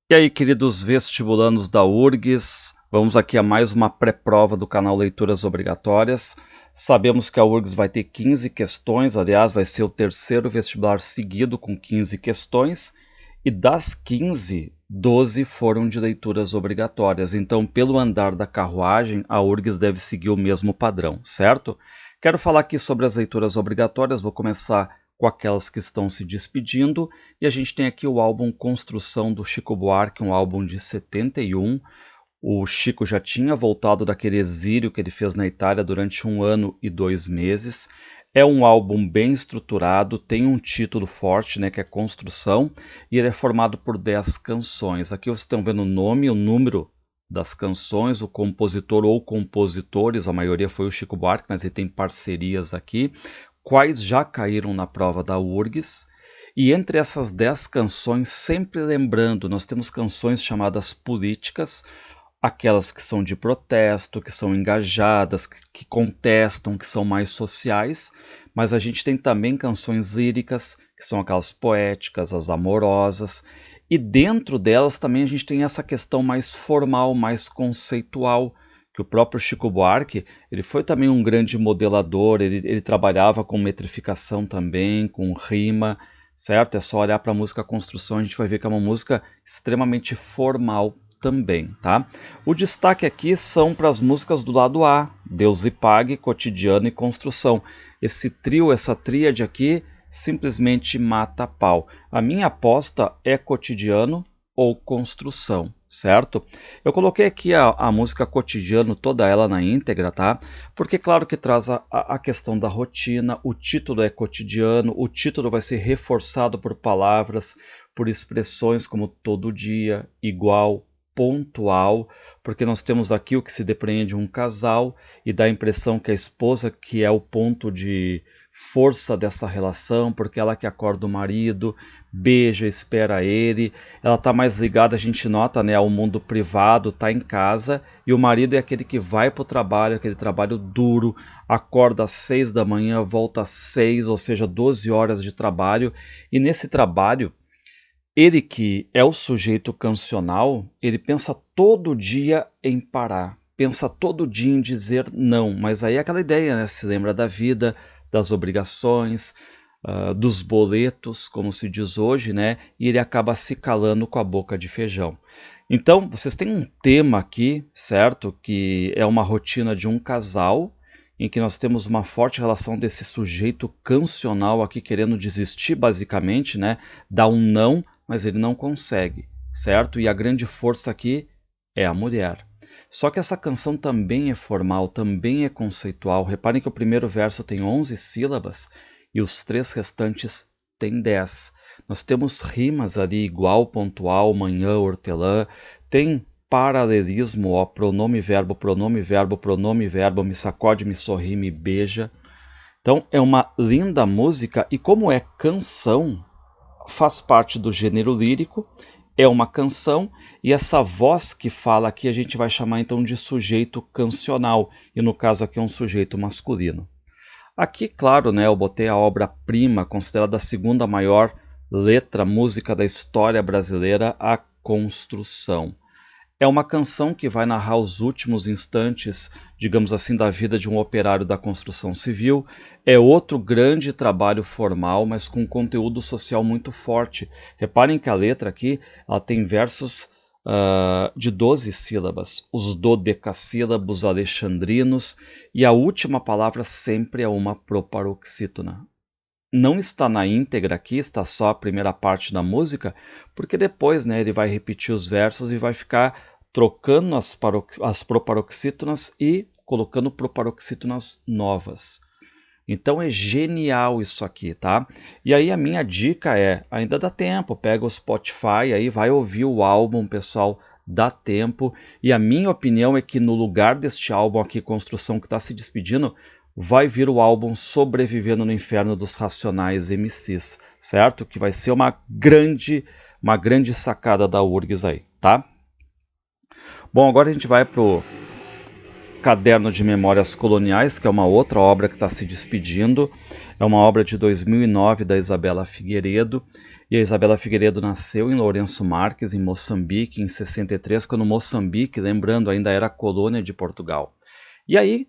E aí, queridos vestibulandos da URGS, vamos aqui a mais uma pré-prova do canal Leituras Obrigatórias. Sabemos que a URGS vai ter 15 questões, aliás, vai ser o terceiro vestibular seguido com 15 questões, e das 15, 12 foram de leituras obrigatórias. Então, pelo andar da carruagem, a URGS deve seguir o mesmo padrão, certo? Quero falar aqui sobre as leituras obrigatórias, vou começar com aquelas que estão se despedindo, e a gente tem aqui o álbum Construção do Chico Buarque, um álbum de 71. O Chico já tinha voltado daquele exílio que ele fez na Itália durante 1 ano e 2 meses. É um álbum bem estruturado, tem um título forte, né, que é Construção, e ele é formado por 10 canções. Aqui vocês estão vendo o nome, o número das canções, o compositor ou compositores, a maioria foi o Chico Buarque, mas ele tem parcerias aqui, quais já caíram na prova da URGS. E entre essas 10 canções, sempre lembrando, nós temos canções chamadas políticas, aquelas que são de protesto, que são engajadas, que contestam, que são mais sociais, mas a gente tem também canções líricas, que são aquelas poéticas, as amorosas, e dentro delas também a gente tem essa questão mais formal, mais conceitual, que o próprio Chico Buarque, ele foi também um grande modelador, ele trabalhava com metrificação também, com rima, certo? É só olhar para a música Construção, a gente vai ver que é uma música extremamente formal também, tá? O destaque aqui são para as músicas do lado A, Deus lhe pague, Cotidiano e Construção. Esse trio, essa tríade aqui, simplesmente mata a pau. A minha aposta é Cotidiano ou Construção, certo? Eu coloquei aqui a música Cotidiano, toda ela na íntegra, tá? Porque claro que traz a questão da rotina, o título é cotidiano, o título vai ser reforçado por palavras, por expressões como todo dia, igual, pontual, porque nós temos aqui o que se depreende um casal e dá a impressão que a esposa que é o ponto de força dessa relação, porque ela que acorda o marido, beija, espera ele, ela está mais ligada, a gente nota, né, ao mundo privado, está em casa, e o marido é aquele que vai para o trabalho, aquele trabalho duro, acorda às 6 da manhã, volta às 6, ou seja, 12 horas de trabalho, e nesse trabalho ele que é o sujeito cancional, ele pensa todo dia em parar, pensa todo dia em dizer não, mas aí é aquela ideia, né? Se lembra da vida, das obrigações, dos boletos, como se diz hoje, né? E ele acaba se calando com a boca de feijão. Então, vocês têm um tema aqui, certo? Que é uma rotina de um casal, em que nós temos uma forte relação desse sujeito cancional aqui querendo desistir, basicamente, né? Dar um não, mas ele não consegue, certo? E a grande força aqui é a mulher. Só que essa canção também é formal, também é conceitual. Reparem que o primeiro verso tem 11 sílabas e os 3 restantes têm 10. Nós temos rimas ali, igual, pontual, manhã, hortelã, tem paralelismo, ó, pronome, verbo, pronome, verbo, pronome, verbo, me sacode, me sorri, me beija. Então é uma linda música e como é canção, faz parte do gênero lírico, é uma canção e essa voz que fala aqui a gente vai chamar então de sujeito cancional e no caso aqui é um sujeito masculino. Aqui, claro, né, eu botei a obra-prima, considerada a segunda maior letra música da história brasileira, A Construção. É uma canção que vai narrar os últimos instantes, digamos assim, da vida de um operário da construção civil. É outro grande trabalho formal, mas com conteúdo social muito forte. Reparem que a letra aqui ela tem versos de 12 sílabas, os dodecassílabos alexandrinos, e a última palavra sempre é uma proparoxítona. Não está na íntegra aqui, está só a primeira parte da música, porque depois, né, ele vai repetir os versos e vai ficar trocando as proparoxítonas e colocando proparoxítonas novas. Então é genial isso aqui, tá? E aí a minha dica é, ainda dá tempo, pega o Spotify, aí vai ouvir o álbum, pessoal, dá tempo. E a minha opinião é que no lugar deste álbum aqui, Construção, que está se despedindo, vai vir o álbum Sobrevivendo no Inferno dos Racionais MCs, certo? Que vai ser uma grande sacada da URGS aí, tá? Bom, agora a gente vai pro Caderno de Memórias Coloniais, que é uma outra obra que está se despedindo. É uma obra de 2009 da Isabela Figueiredo. E a Isabela Figueiredo nasceu em Lourenço Marques, em Moçambique, em 63, quando Moçambique, lembrando, ainda era colônia de Portugal. E aí,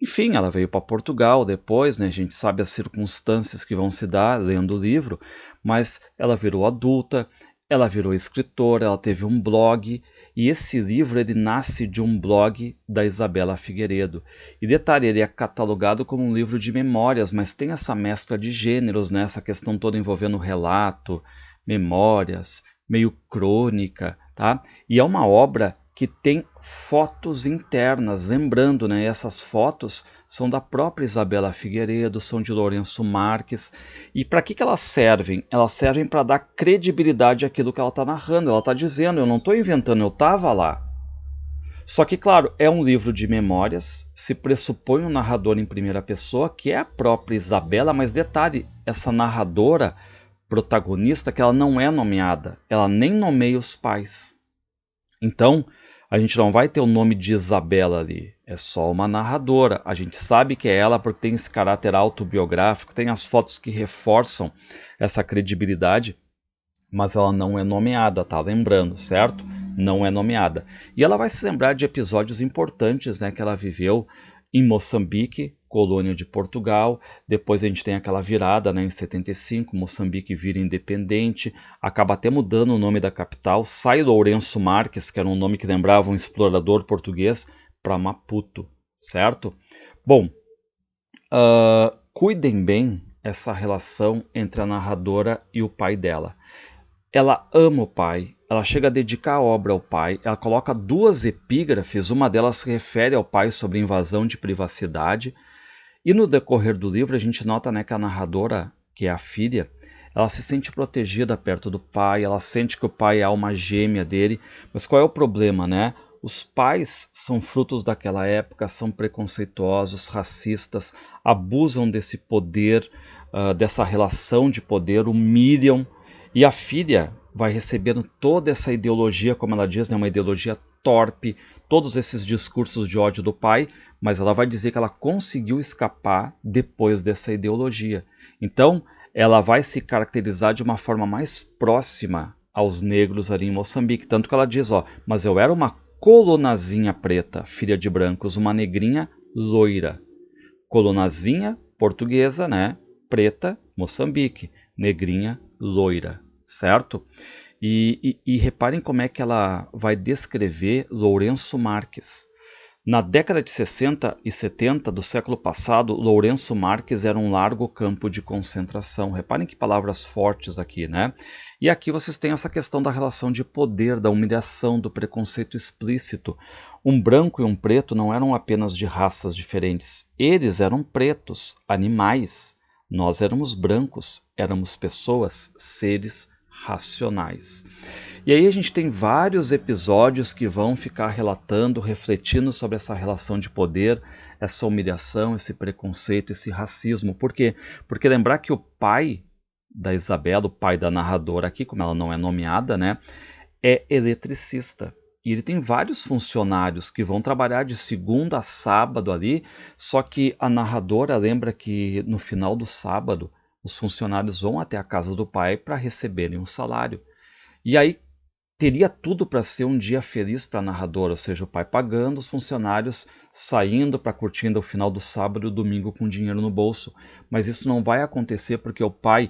enfim, ela veio para Portugal depois, né? A gente sabe as circunstâncias que vão se dar lendo o livro, mas ela virou adulta, ela virou escritora, ela teve um blog, e esse livro ele nasce de um blog da Isabela Figueiredo. E detalhe, ele é catalogado como um livro de memórias, mas tem essa mescla de gêneros, né? Essa questão toda envolvendo relato, memórias, meio crônica, tá? E é uma obra que tem fotos internas, lembrando, né, essas fotos são da própria Isabela Figueiredo, são de Lourenço Marques. E para que elas servem? Elas servem para dar credibilidade àquilo que ela está narrando. Ela está dizendo, eu não estou inventando, eu estava lá. Só que, claro, é um livro de memórias, se pressupõe um narrador em primeira pessoa, que é a própria Isabela, mas detalhe, essa narradora protagonista, que ela não é nomeada, ela nem nomeia os pais. Então, a gente não vai ter o nome de Isabela ali, é só uma narradora. A gente sabe que é ela porque tem esse caráter autobiográfico, tem as fotos que reforçam essa credibilidade, mas ela não é nomeada, tá? Lembrando, certo? Não é nomeada. E ela vai se lembrar de episódios importantes, né, que ela viveu em Moçambique, colônia de Portugal. Depois a gente tem aquela virada, né, em 75, Moçambique vira independente, acaba até mudando o nome da capital, sai Lourenço Marques, que era um nome que lembrava um explorador português, para Maputo, certo? Bom, cuidem bem essa relação entre a narradora e o pai dela. Ela ama o pai, ela chega a dedicar a obra ao pai, ela coloca 2 epígrafes, uma delas se refere ao pai sobre invasão de privacidade, e no decorrer do livro a gente nota, né, que a narradora, que é a filha, ela se sente protegida perto do pai, ela sente que o pai é a alma gêmea dele, mas qual é o problema, né? Os pais são frutos daquela época, são preconceituosos, racistas, abusam desse poder, dessa relação de poder, humilham, e a filha vai recebendo toda essa ideologia, como ela diz, né, uma ideologia torpe, todos esses discursos de ódio do pai, mas ela vai dizer que ela conseguiu escapar depois dessa ideologia. Então, ela vai se caracterizar de uma forma mais próxima aos negros ali em Moçambique, tanto que ela diz, ó, mas eu era uma colonazinha preta, filha de brancos, uma negrinha loira. Colonazinha portuguesa, né, preta, Moçambique, negrinha loira, certo? E reparem como é que ela vai descrever Lourenço Marques. Na década de 60 e 70 do século passado, Lourenço Marques era um largo campo de concentração. Reparem que palavras fortes aqui, né? E aqui vocês têm essa questão da relação de poder, da humilhação, do preconceito explícito. Um branco e um preto não eram apenas de raças diferentes. Eles eram pretos, animais. Nós éramos brancos, éramos pessoas, seres racionais. E aí a gente tem vários episódios que vão ficar relatando, refletindo sobre essa relação de poder, essa humilhação, esse preconceito, esse racismo. Por quê? Porque lembrar que o pai da Isabela, o pai da narradora aqui, como ela não é nomeada, né, é eletricista. E ele tem vários funcionários que vão trabalhar de segunda a sábado ali, só que a narradora lembra que no final do sábado os funcionários vão até a casa do pai para receberem um salário. E aí teria tudo para ser um dia feliz para a narradora, ou seja, o pai pagando, os funcionários saindo para curtir o final do sábado e o domingo com dinheiro no bolso. Mas isso não vai acontecer porque o pai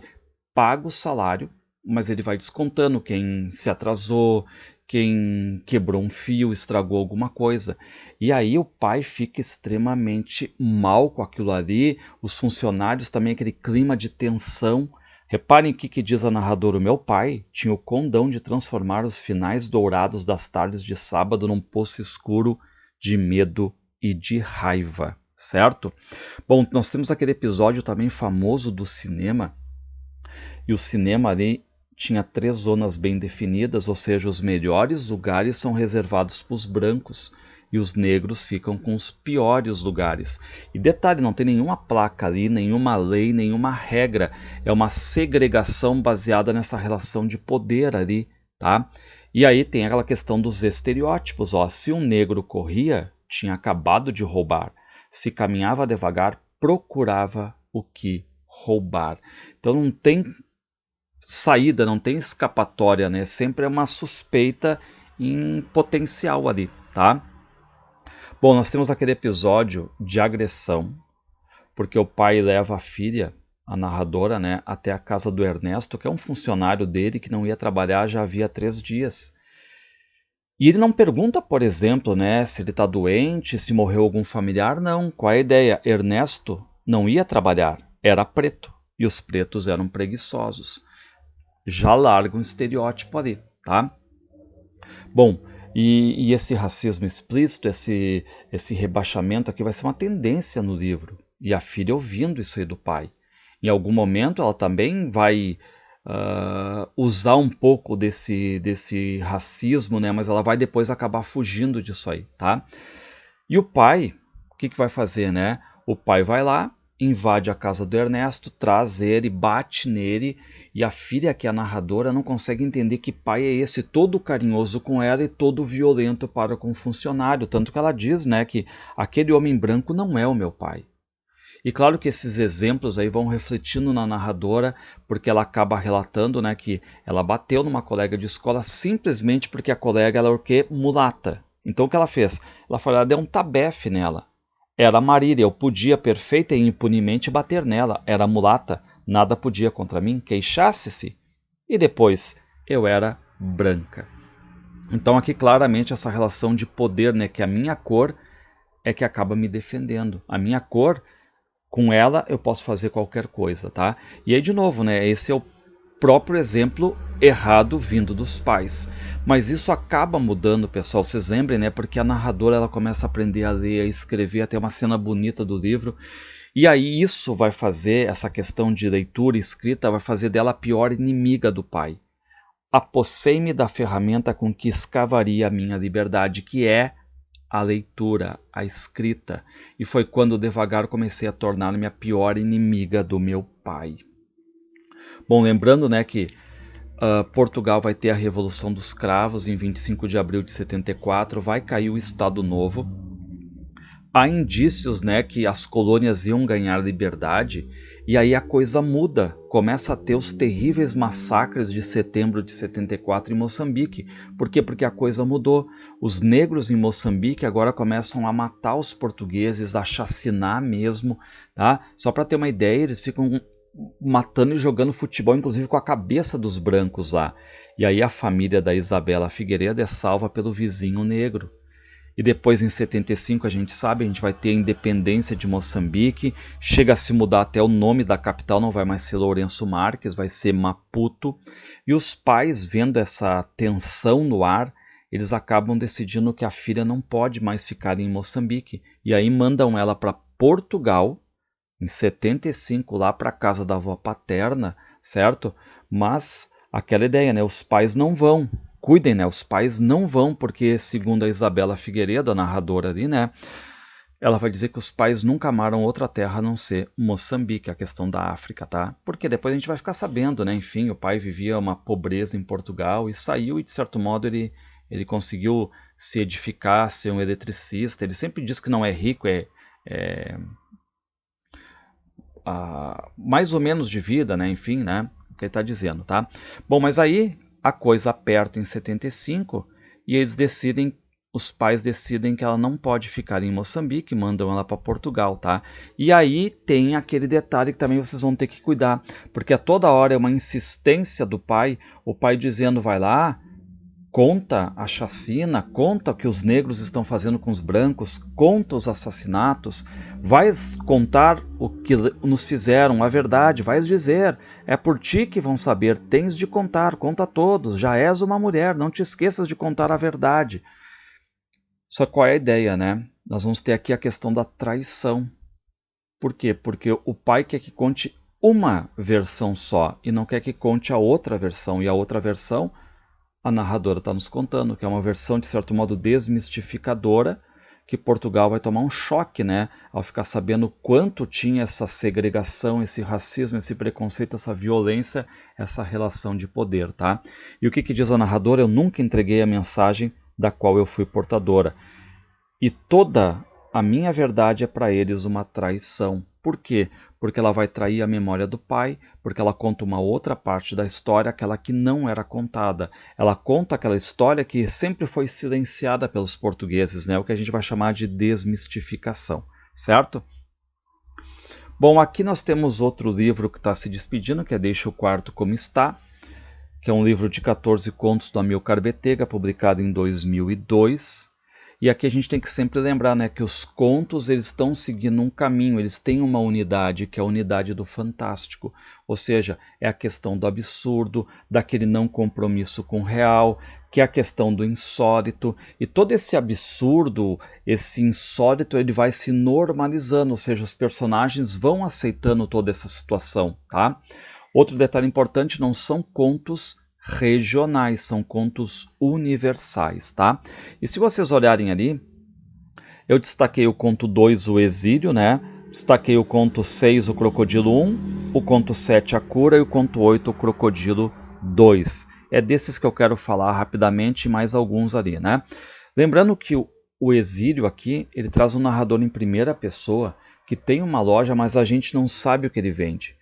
paga o salário, mas ele vai descontando quem se atrasou, quem quebrou um fio, estragou alguma coisa. E aí o pai fica extremamente mal com aquilo ali, os funcionários também, aquele clima de tensão. Reparem o que diz a narradora. O meu pai tinha o condão de transformar os finais dourados das tardes de sábado num poço escuro de medo e de raiva, certo? Bom, nós temos aquele episódio também famoso do cinema, e o cinema ali tinha 3 zonas bem definidas, ou seja, os melhores lugares são reservados para os brancos e os negros ficam com os piores lugares. E detalhe, não tem nenhuma placa ali, nenhuma lei, nenhuma regra. É uma segregação baseada nessa relação de poder ali, tá? E aí tem aquela questão dos estereótipos, ó. Se um negro corria, tinha acabado de roubar. Se caminhava devagar, procurava o que roubar. Então não tem saída, não tem escapatória, né? Sempre é uma suspeita em potencial ali, tá? Bom, nós temos aquele episódio de agressão, porque o pai leva a filha, a narradora, né, até a casa do Ernesto, que é um funcionário dele que não ia trabalhar já havia 3 dias. E ele não pergunta, por exemplo, né, se ele está doente, se morreu algum familiar, não. Qual é a ideia? Ernesto não ia trabalhar, era preto, e os pretos eram preguiçosos. Já larga um estereótipo ali, tá? Bom, e esse racismo explícito, esse rebaixamento aqui vai ser uma tendência no livro. E a filha ouvindo isso aí do pai. Em algum momento ela também vai usar um pouco desse racismo, né? Mas ela vai depois acabar fugindo disso aí, tá? E o pai, o que vai fazer, né? O pai vai lá, invade a casa do Ernesto, traz ele, bate nele, e a filha, que é a narradora, não consegue entender que pai é esse, todo carinhoso com ela e todo violento para com o funcionário. Tanto que ela diz, né, que aquele homem branco não é o meu pai. E claro que esses exemplos aí vão refletindo na narradora, porque ela acaba relatando, né, que ela bateu numa colega de escola simplesmente porque a colega era o quê? Mulata. Então o que ela fez? Ela deu um tabefe nela. Era Marília, eu podia perfeita e impunemente bater nela. Era mulata, nada podia contra mim, queixasse-se. E depois, eu era branca. Então aqui claramente essa relação de poder, né, que a minha cor é que acaba me defendendo. A minha cor, com ela eu posso fazer qualquer coisa, tá? E aí de novo, né, esse é o próprio exemplo errado vindo dos pais. Mas isso acaba mudando, pessoal. Vocês lembrem, né? Porque a narradora ela começa a aprender a ler, a escrever, até uma cena bonita do livro. E aí isso vai fazer, essa questão de leitura e escrita, vai fazer dela a pior inimiga do pai. Apossei-me da ferramenta com que escavaria a minha liberdade, que é a leitura, a escrita. E foi quando devagar comecei a tornar-me a pior inimiga do meu pai. Bom, lembrando, né, que Portugal vai ter a Revolução dos Cravos em 25 de abril de 74, vai cair o Estado Novo. Há indícios, né, que as colônias iam ganhar liberdade, e aí a coisa muda, começa a ter os terríveis massacres de setembro de 74 em Moçambique. Por quê? Porque a coisa mudou. Os negros em Moçambique agora começam a matar os portugueses, a chacinar mesmo, tá? Só para ter uma ideia, eles ficam matando e jogando futebol, inclusive com a cabeça dos brancos lá. E aí a família da Isabela Figueiredo é salva pelo vizinho negro. E depois, em 75, a gente sabe, a gente vai ter a independência de Moçambique, chega a se mudar até o nome da capital, não vai mais ser Lourenço Marques, vai ser Maputo. E os pais, vendo essa tensão no ar, eles acabam decidindo que a filha não pode mais ficar em Moçambique. E aí mandam ela para Portugal, em 75, lá para a casa da avó paterna, certo? Mas aquela ideia, né? Os pais não vão. Cuidem, né? Os pais não vão, porque segundo a Isabela Figueiredo, a narradora ali, né? Ela vai dizer que os pais nunca amaram outra terra a não ser Moçambique, a questão da África, tá? Porque depois a gente vai ficar sabendo, né? Enfim, o pai vivia uma pobreza em Portugal e saiu e, de certo modo, ele conseguiu se edificar, ser um eletricista. Ele sempre diz que não é rico, mais ou menos de vida, né? Enfim, né? O que ele está dizendo, tá? Bom, mas aí a coisa aperta em 75 e os pais decidem que ela não pode ficar em Moçambique, mandam ela para Portugal, tá? E aí tem aquele detalhe que também vocês vão ter que cuidar, porque a toda hora é uma insistência do pai, o pai dizendo, vai lá, conta a chacina, conta o que os negros estão fazendo com os brancos, conta os assassinatos, vais contar o que nos fizeram, a verdade, vais dizer, é por ti que vão saber, tens de contar, conta a todos, já és uma mulher, não te esqueças de contar a verdade. Só qual é a ideia, né? Nós vamos ter aqui a questão da traição. Por quê? Porque o pai quer que conte uma versão só e não quer que conte a outra versão, e a outra versão a narradora está nos contando, que é uma versão, de certo modo, desmistificadora, que Portugal vai tomar um choque, né, ao ficar sabendo quanto tinha essa segregação, esse racismo, esse preconceito, essa violência, essa relação de poder, tá? E o que diz a narradora? Eu nunca entreguei a mensagem da qual eu fui portadora. e toda a minha verdade é para eles uma traição. Por quê? Porque ela vai trair a memória do pai, porque ela conta uma outra parte da história, aquela que não era contada. Ela conta aquela história que sempre foi silenciada pelos portugueses, né? O que a gente vai chamar de desmistificação, certo? Bom, aqui nós temos outro livro que está se despedindo, que é Deixa o Quarto Como Está, que é um livro de 14 contos do Amilcar Betega, publicado em 2002. E aqui a gente tem que sempre lembrar, né, que os contos eles estão seguindo um caminho, eles têm uma unidade, que é a unidade do fantástico. Ou seja, é a questão do absurdo, daquele não compromisso com o real, que é a questão do insólito. E todo esse absurdo, esse insólito, ele vai se normalizando, ou seja, os personagens vão aceitando toda essa situação, tá? Outro detalhe importante, não são contos regionais, são contos universais, tá? E se vocês olharem ali, eu destaquei o conto 2, o Exílio, né? Destaquei o conto 6, o Crocodilo 1, o conto 7, a Cura, e o conto 8, o Crocodilo 2. É desses que eu quero falar rapidamente e mais alguns ali, né? Lembrando que o Exílio aqui, ele traz um narrador em primeira pessoa que tem uma loja, mas a gente não sabe o que ele vende.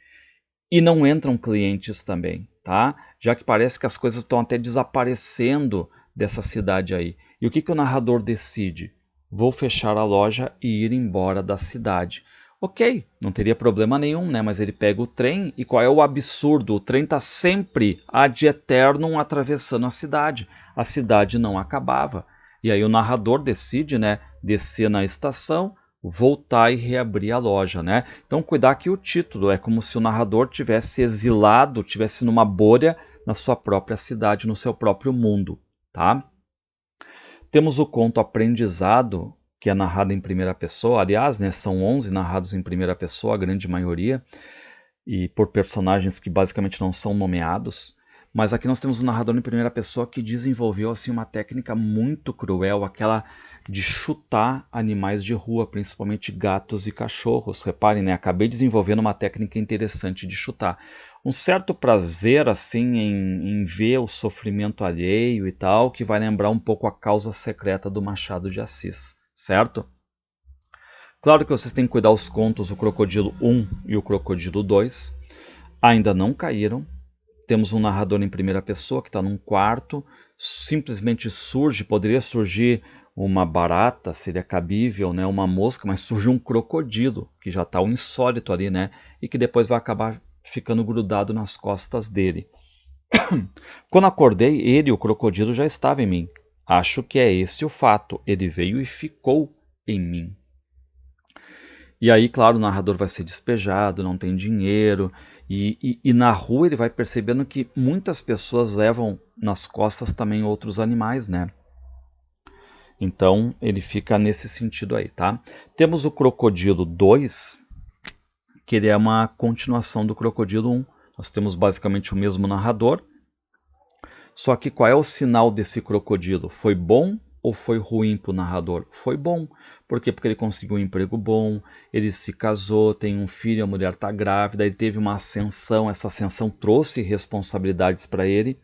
E não entram clientes também, tá? Já que parece que as coisas estão até desaparecendo dessa cidade aí. E o que o narrador decide? Vou fechar a loja e ir embora da cidade. Ok, não teria problema nenhum, né? Mas ele pega o trem e qual é o absurdo? O trem está sempre ad eternum atravessando a cidade. A cidade não acabava. E aí o narrador decide, né, descer na estação, voltar e reabrir a loja, né? Então cuidar que o título é como se o narrador tivesse exilado, tivesse numa bolha na sua própria cidade, no seu próprio mundo, tá? Temos o conto Aprendizado, que é narrado em primeira pessoa. Aliás, né, são 11 narrados em primeira pessoa, a grande maioria, e por personagens que basicamente não são nomeados. Mas aqui nós temos um narrador em primeira pessoa que desenvolveu assim uma técnica muito cruel, aquela de chutar animais de rua, principalmente gatos e cachorros. Reparem, né? Acabei desenvolvendo uma técnica interessante de chutar. Um certo prazer assim em ver o sofrimento alheio e tal, que vai lembrar um pouco a Causa Secreta do Machado de Assis, certo? Claro que vocês têm que cuidar os contos, o Crocodilo 1 e o Crocodilo 2. Ainda não caíram. Temos um narrador em primeira pessoa que está num quarto, simplesmente surge, poderia surgir uma barata, seria cabível, né, uma mosca, mas surge um crocodilo, que já está o insólito ali, né, e que depois vai acabar ficando grudado nas costas dele. Quando acordei, ele, o crocodilo, já estava em mim. Acho que é esse o fato, ele veio e ficou em mim. E aí, claro, o narrador vai ser despejado, não tem dinheiro, e na rua ele vai percebendo que muitas pessoas levam nas costas também outros animais, né? Então ele fica nesse sentido aí, tá? Temos o Crocodilo 2, que ele é uma continuação do Crocodilo 1. Nós temos basicamente o mesmo narrador, só que qual é o sinal desse crocodilo? Foi bom ou foi ruim para o narrador? Foi bom. Por quê? Porque ele conseguiu um emprego bom, ele se casou, tem um filho, a mulher está grávida, ele teve uma ascensão, essa ascensão trouxe responsabilidades para ele.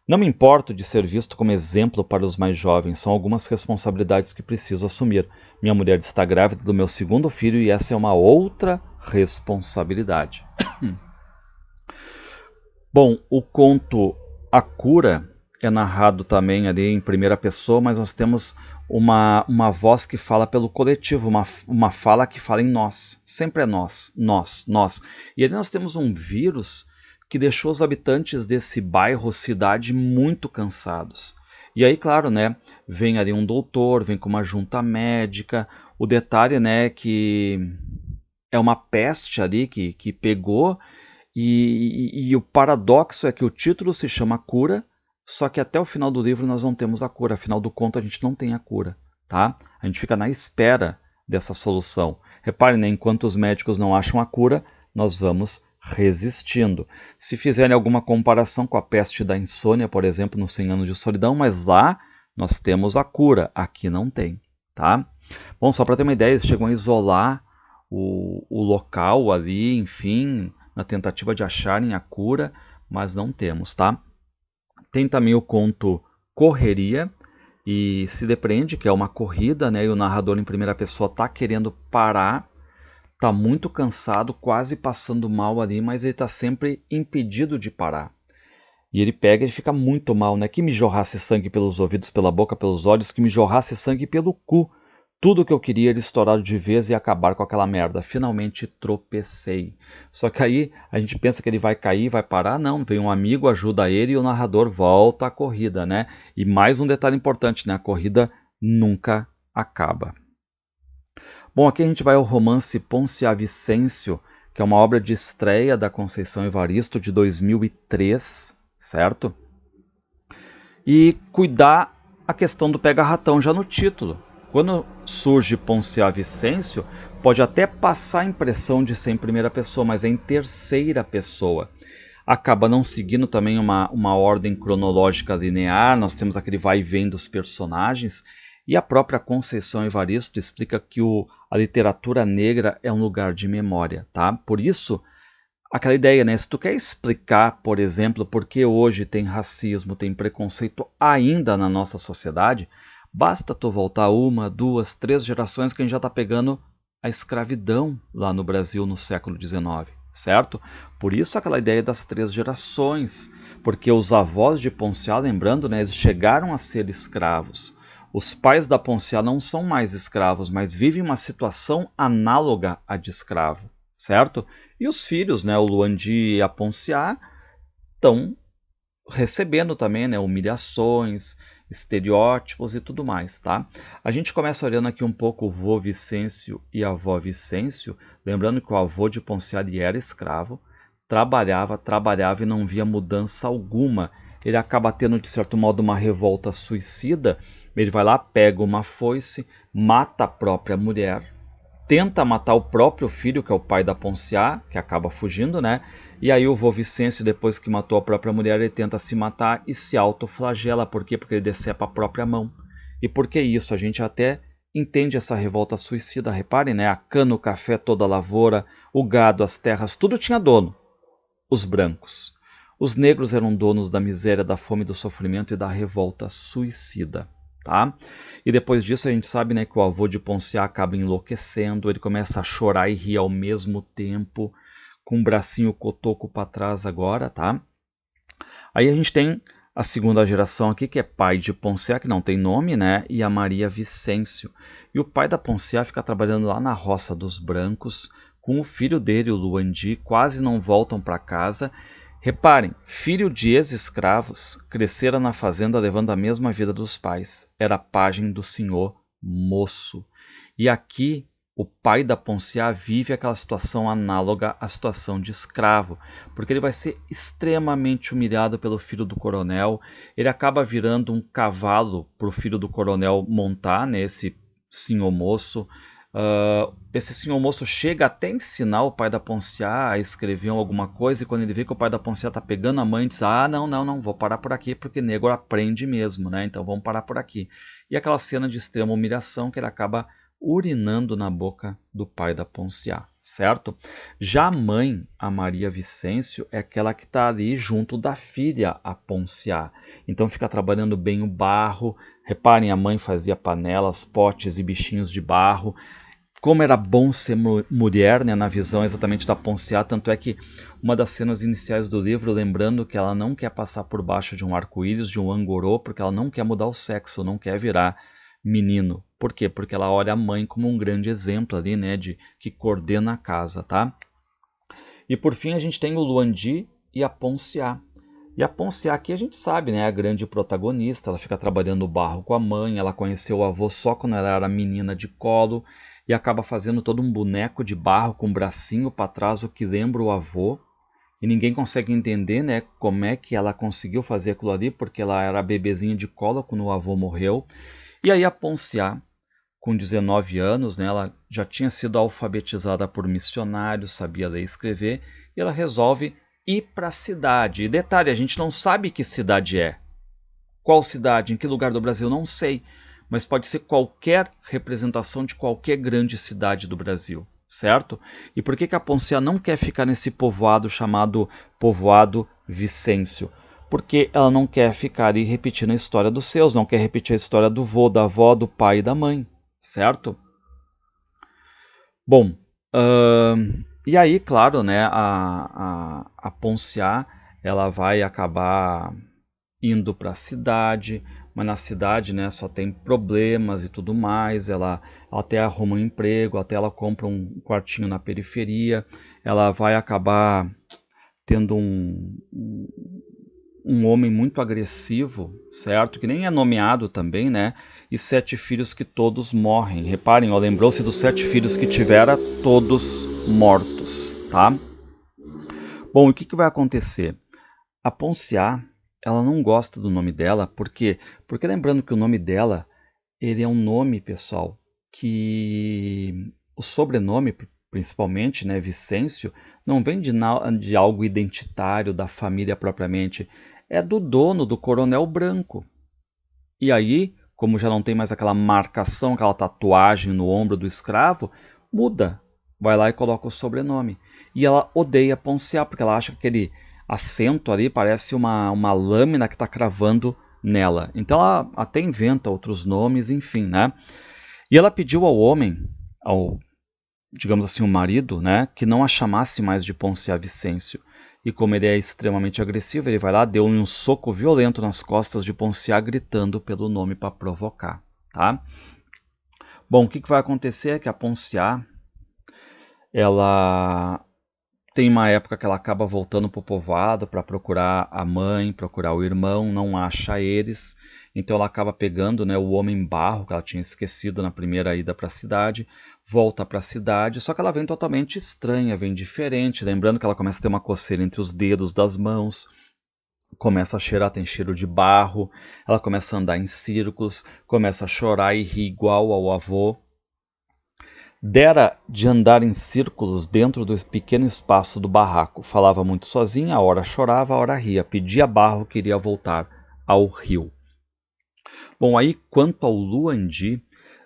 Não me importo de ser visto como exemplo para os mais jovens, são algumas responsabilidades que preciso assumir. Minha mulher está grávida do meu segundo filho e essa é uma outra responsabilidade. Bom, o conto A Cura é narrado também ali em primeira pessoa, mas nós temos uma voz que fala pelo coletivo, uma fala que fala em nós. Sempre é nós, nós, nós. E ali nós temos um vírus que deixou os habitantes desse bairro, cidade, muito cansados. E aí, claro, né, vem ali um doutor, vem com uma junta médica. O detalhe, né, que é uma peste ali que pegou e o paradoxo é que o título se chama Cura, só que até o final do livro nós não temos a cura, afinal do conto a gente não tem a cura, tá? A gente fica na espera dessa solução. Reparem, né, enquanto os médicos não acham a cura, nós vamos resistindo. Se fizerem alguma comparação com a peste da insônia, por exemplo, nos 100 anos de solidão, mas lá nós temos a cura, aqui não tem, tá? Bom, só para ter uma ideia, eles chegam a isolar o local ali, enfim, na tentativa de acharem a cura, mas não temos, tá? Tem também o conto Correria, e se depreende que é uma corrida, né? E o narrador em primeira pessoa está querendo parar, está muito cansado, quase passando mal ali, mas ele está sempre impedido de parar. E ele pega e fica muito mal, né? Que me jorrasse sangue pelos ouvidos, pela boca, pelos olhos, que me jorrasse sangue pelo cu. Tudo que eu queria era estourar de vez e acabar com aquela merda. Finalmente tropecei. Só que aí a gente pensa que ele vai cair, vai parar. Não, vem um amigo, ajuda ele e o narrador volta à corrida, né? E mais um detalhe importante, né? A corrida nunca acaba. Bom, aqui a gente vai ao romance Ponciá Vicêncio, que é uma obra de estreia da Conceição Evaristo de 2003, certo? E cuidar a questão do pega-ratão já no título. Quando surge Ponciá Vicêncio, pode até passar a impressão de ser em primeira pessoa, mas é em terceira pessoa. Acaba não seguindo também uma ordem cronológica linear, nós temos aquele vai e vem dos personagens, e a própria Conceição Evaristo explica que a literatura negra é um lugar de memória, tá? Por isso, aquela ideia, né? Se tu quer explicar, por exemplo, por que hoje tem racismo, tem preconceito ainda na nossa sociedade, basta tu voltar 1, 2, 3 gerações que a gente já está pegando a escravidão lá no Brasil no século XIX, certo? Por isso aquela ideia das 3 gerações, porque os avós de Ponciá, lembrando, né, eles chegaram a ser escravos. Os pais da Ponciá não são mais escravos, mas vivem uma situação análoga à de escravo, certo? E os filhos, né, o Luandi e a Ponciá, estão recebendo também, né, humilhações, estereótipos e tudo mais, tá? A gente começa olhando aqui um pouco o vô Vicêncio e a avó Vicêncio, lembrando que o avô de Ponciá era escravo, trabalhava e não via mudança alguma. Ele acaba tendo, de certo modo, uma revolta suicida. Ele vai lá, pega uma foice, mata a própria mulher, tenta matar o próprio filho, que é o pai da Ponciá, que acaba fugindo, né? E aí o vô Vicêncio, depois que matou a própria mulher, ele tenta se matar e se autoflagela. Por quê? Porque ele decepa a própria mão. E por que isso? A gente até entende essa revolta suicida. Reparem, né? A cana, o café, toda a lavoura, o gado, as terras, tudo tinha dono. Os brancos. Os negros eram donos da miséria, da fome, do sofrimento e da revolta suicida. Tá? E depois disso a gente sabe, né, que o avô de Ponciá acaba enlouquecendo, ele começa a chorar e rir ao mesmo tempo, com o bracinho cotoco para trás agora, tá? Aí a gente tem a segunda geração aqui, que é pai de Ponciá, que não tem nome, né, e a Maria Vicêncio. E o pai da Ponciá fica trabalhando lá na roça dos brancos, com o filho dele, o Luandi, quase não voltam para casa. Reparem, filho de ex-escravos, crescera na fazenda levando a mesma vida dos pais. Era pajem do senhor moço. E aqui o pai da Ponciá vive aquela situação análoga à situação de escravo, porque ele vai ser extremamente humilhado pelo filho do coronel. Ele acaba virando um cavalo para o filho do coronel montar, né, esse senhor moço. Esse senhor moço chega até ensinar o pai da Ponciá a escrever alguma coisa, e quando ele vê que o pai da Ponciá está pegando a mãe, diz: ah, não, vou parar por aqui, porque negro aprende mesmo, né? Então vamos parar por aqui. E aquela cena de extrema humilhação que ele acaba urinando na boca do pai da Ponciá, certo? Já a mãe, a Maria Vicêncio, é aquela que está ali junto da filha, a Ponciá. Então fica trabalhando bem o barro. Reparem, a mãe fazia panelas, potes e bichinhos de barro. Como era bom ser mulher, né, na visão exatamente da Ponciá, tanto é que uma das cenas iniciais do livro, lembrando que ela não quer passar por baixo de um arco-íris, de um angorô, porque ela não quer mudar o sexo, não quer virar menino. Por quê? Porque ela olha a mãe como um grande exemplo ali, né, de que coordena a casa, tá? E por fim a gente tem o Luandi e a Ponciá. E a Ponciá aqui a gente sabe, né, é a grande protagonista, ela fica trabalhando o barro com a mãe, ela conheceu o avô só quando ela era menina de colo, e acaba fazendo todo um boneco de barro com um bracinho para trás, o que lembra o avô. E ninguém consegue entender, né, como é que ela conseguiu fazer aquilo ali, porque ela era bebezinha de colo quando o avô morreu. E aí a Ponciá, com 19 anos, né, ela já tinha sido alfabetizada por missionários, sabia ler e escrever, e ela resolve ir para a cidade. E detalhe, a gente não sabe que cidade é. Qual cidade, em que lugar do Brasil, não sei. Mas pode ser qualquer representação de qualquer grande cidade do Brasil, certo? E por que a Ponciá não quer ficar nesse povoado chamado Povoado Vicêncio? porque ela não quer ficar ali repetindo a história dos seus, não quer repetir a história do vô, da avó, do pai e da mãe, certo? Bom, e aí, claro, né, a Ponciá, ela vai acabar indo para a cidade, mas na cidade, né, só tem problemas e tudo mais. Ela até arruma um emprego, até ela compra um quartinho na periferia. Ela vai acabar tendo um homem muito agressivo, certo? Que nem é nomeado também, né? E 7 filhos que todos morrem. Reparem, ó, lembrou-se dos 7 filhos que tivera, todos mortos, tá? Bom, e o que vai acontecer? A Ponciá, ela não gosta do nome dela, por quê? Porque lembrando que o nome dela, ele é um nome, pessoal, que o sobrenome, principalmente, né, Vicêncio, não vem de algo identitário da família propriamente, é do dono, do Coronel Branco. E aí, como já não tem mais aquela marcação, aquela tatuagem no ombro do escravo, muda. Vai lá e coloca o sobrenome. E ela odeia Ponciá, porque ela acha que aquele acento ali parece uma lâmina que está cravando nela. Então ela até inventa outros nomes, enfim, né? E ela pediu ao homem, ao, digamos assim, o marido, né, que não a chamasse mais de Ponciá Vicêncio. E como ele é extremamente agressivo, ele vai lá, deu um soco violento nas costas de Ponciá, gritando pelo nome para provocar, tá? Bom, o que vai acontecer é que a Ponciá, ela tem uma época que ela acaba voltando para o povoado para procurar a mãe, procurar o irmão, não acha eles. Então ela acaba pegando, né, o homem barro que ela tinha esquecido na primeira ida para a cidade, volta para a cidade, só que ela vem totalmente estranha, vem diferente. Lembrando que ela começa a ter uma coceira entre os dedos das mãos, começa a cheirar, tem cheiro de barro, ela começa a andar em círculos, começa a chorar e rir igual ao avô. Dera de andar em círculos dentro do pequeno espaço do barraco. Falava muito sozinha, a hora chorava, a hora ria. Pedia barro, queria voltar ao rio. Bom, aí quanto ao Luandi,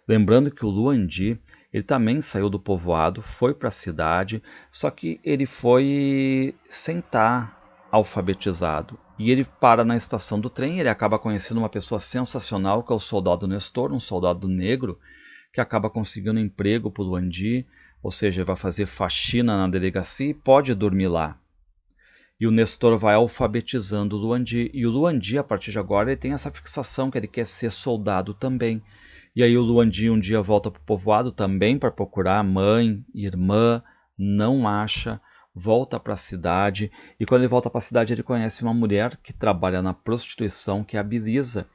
lembrando que o Luandi, ele também saiu do povoado, foi para a cidade, só que ele foi sem estar alfabetizado. E ele para na estação do trem, ele acaba conhecendo uma pessoa sensacional, que é o soldado Nestor, um soldado negro, que acaba conseguindo emprego para o Luandi, ou seja, vai fazer faxina na delegacia e pode dormir lá. E o Nestor vai alfabetizando o Luandi, e o Luandi, a partir de agora, ele tem essa fixação que ele quer ser soldado também. E aí o Luandi um dia volta para o povoado também para procurar a mãe, irmã, não acha, volta para a cidade, e quando ele volta para a cidade ele conhece uma mulher que trabalha na prostituição, que é a Belisa,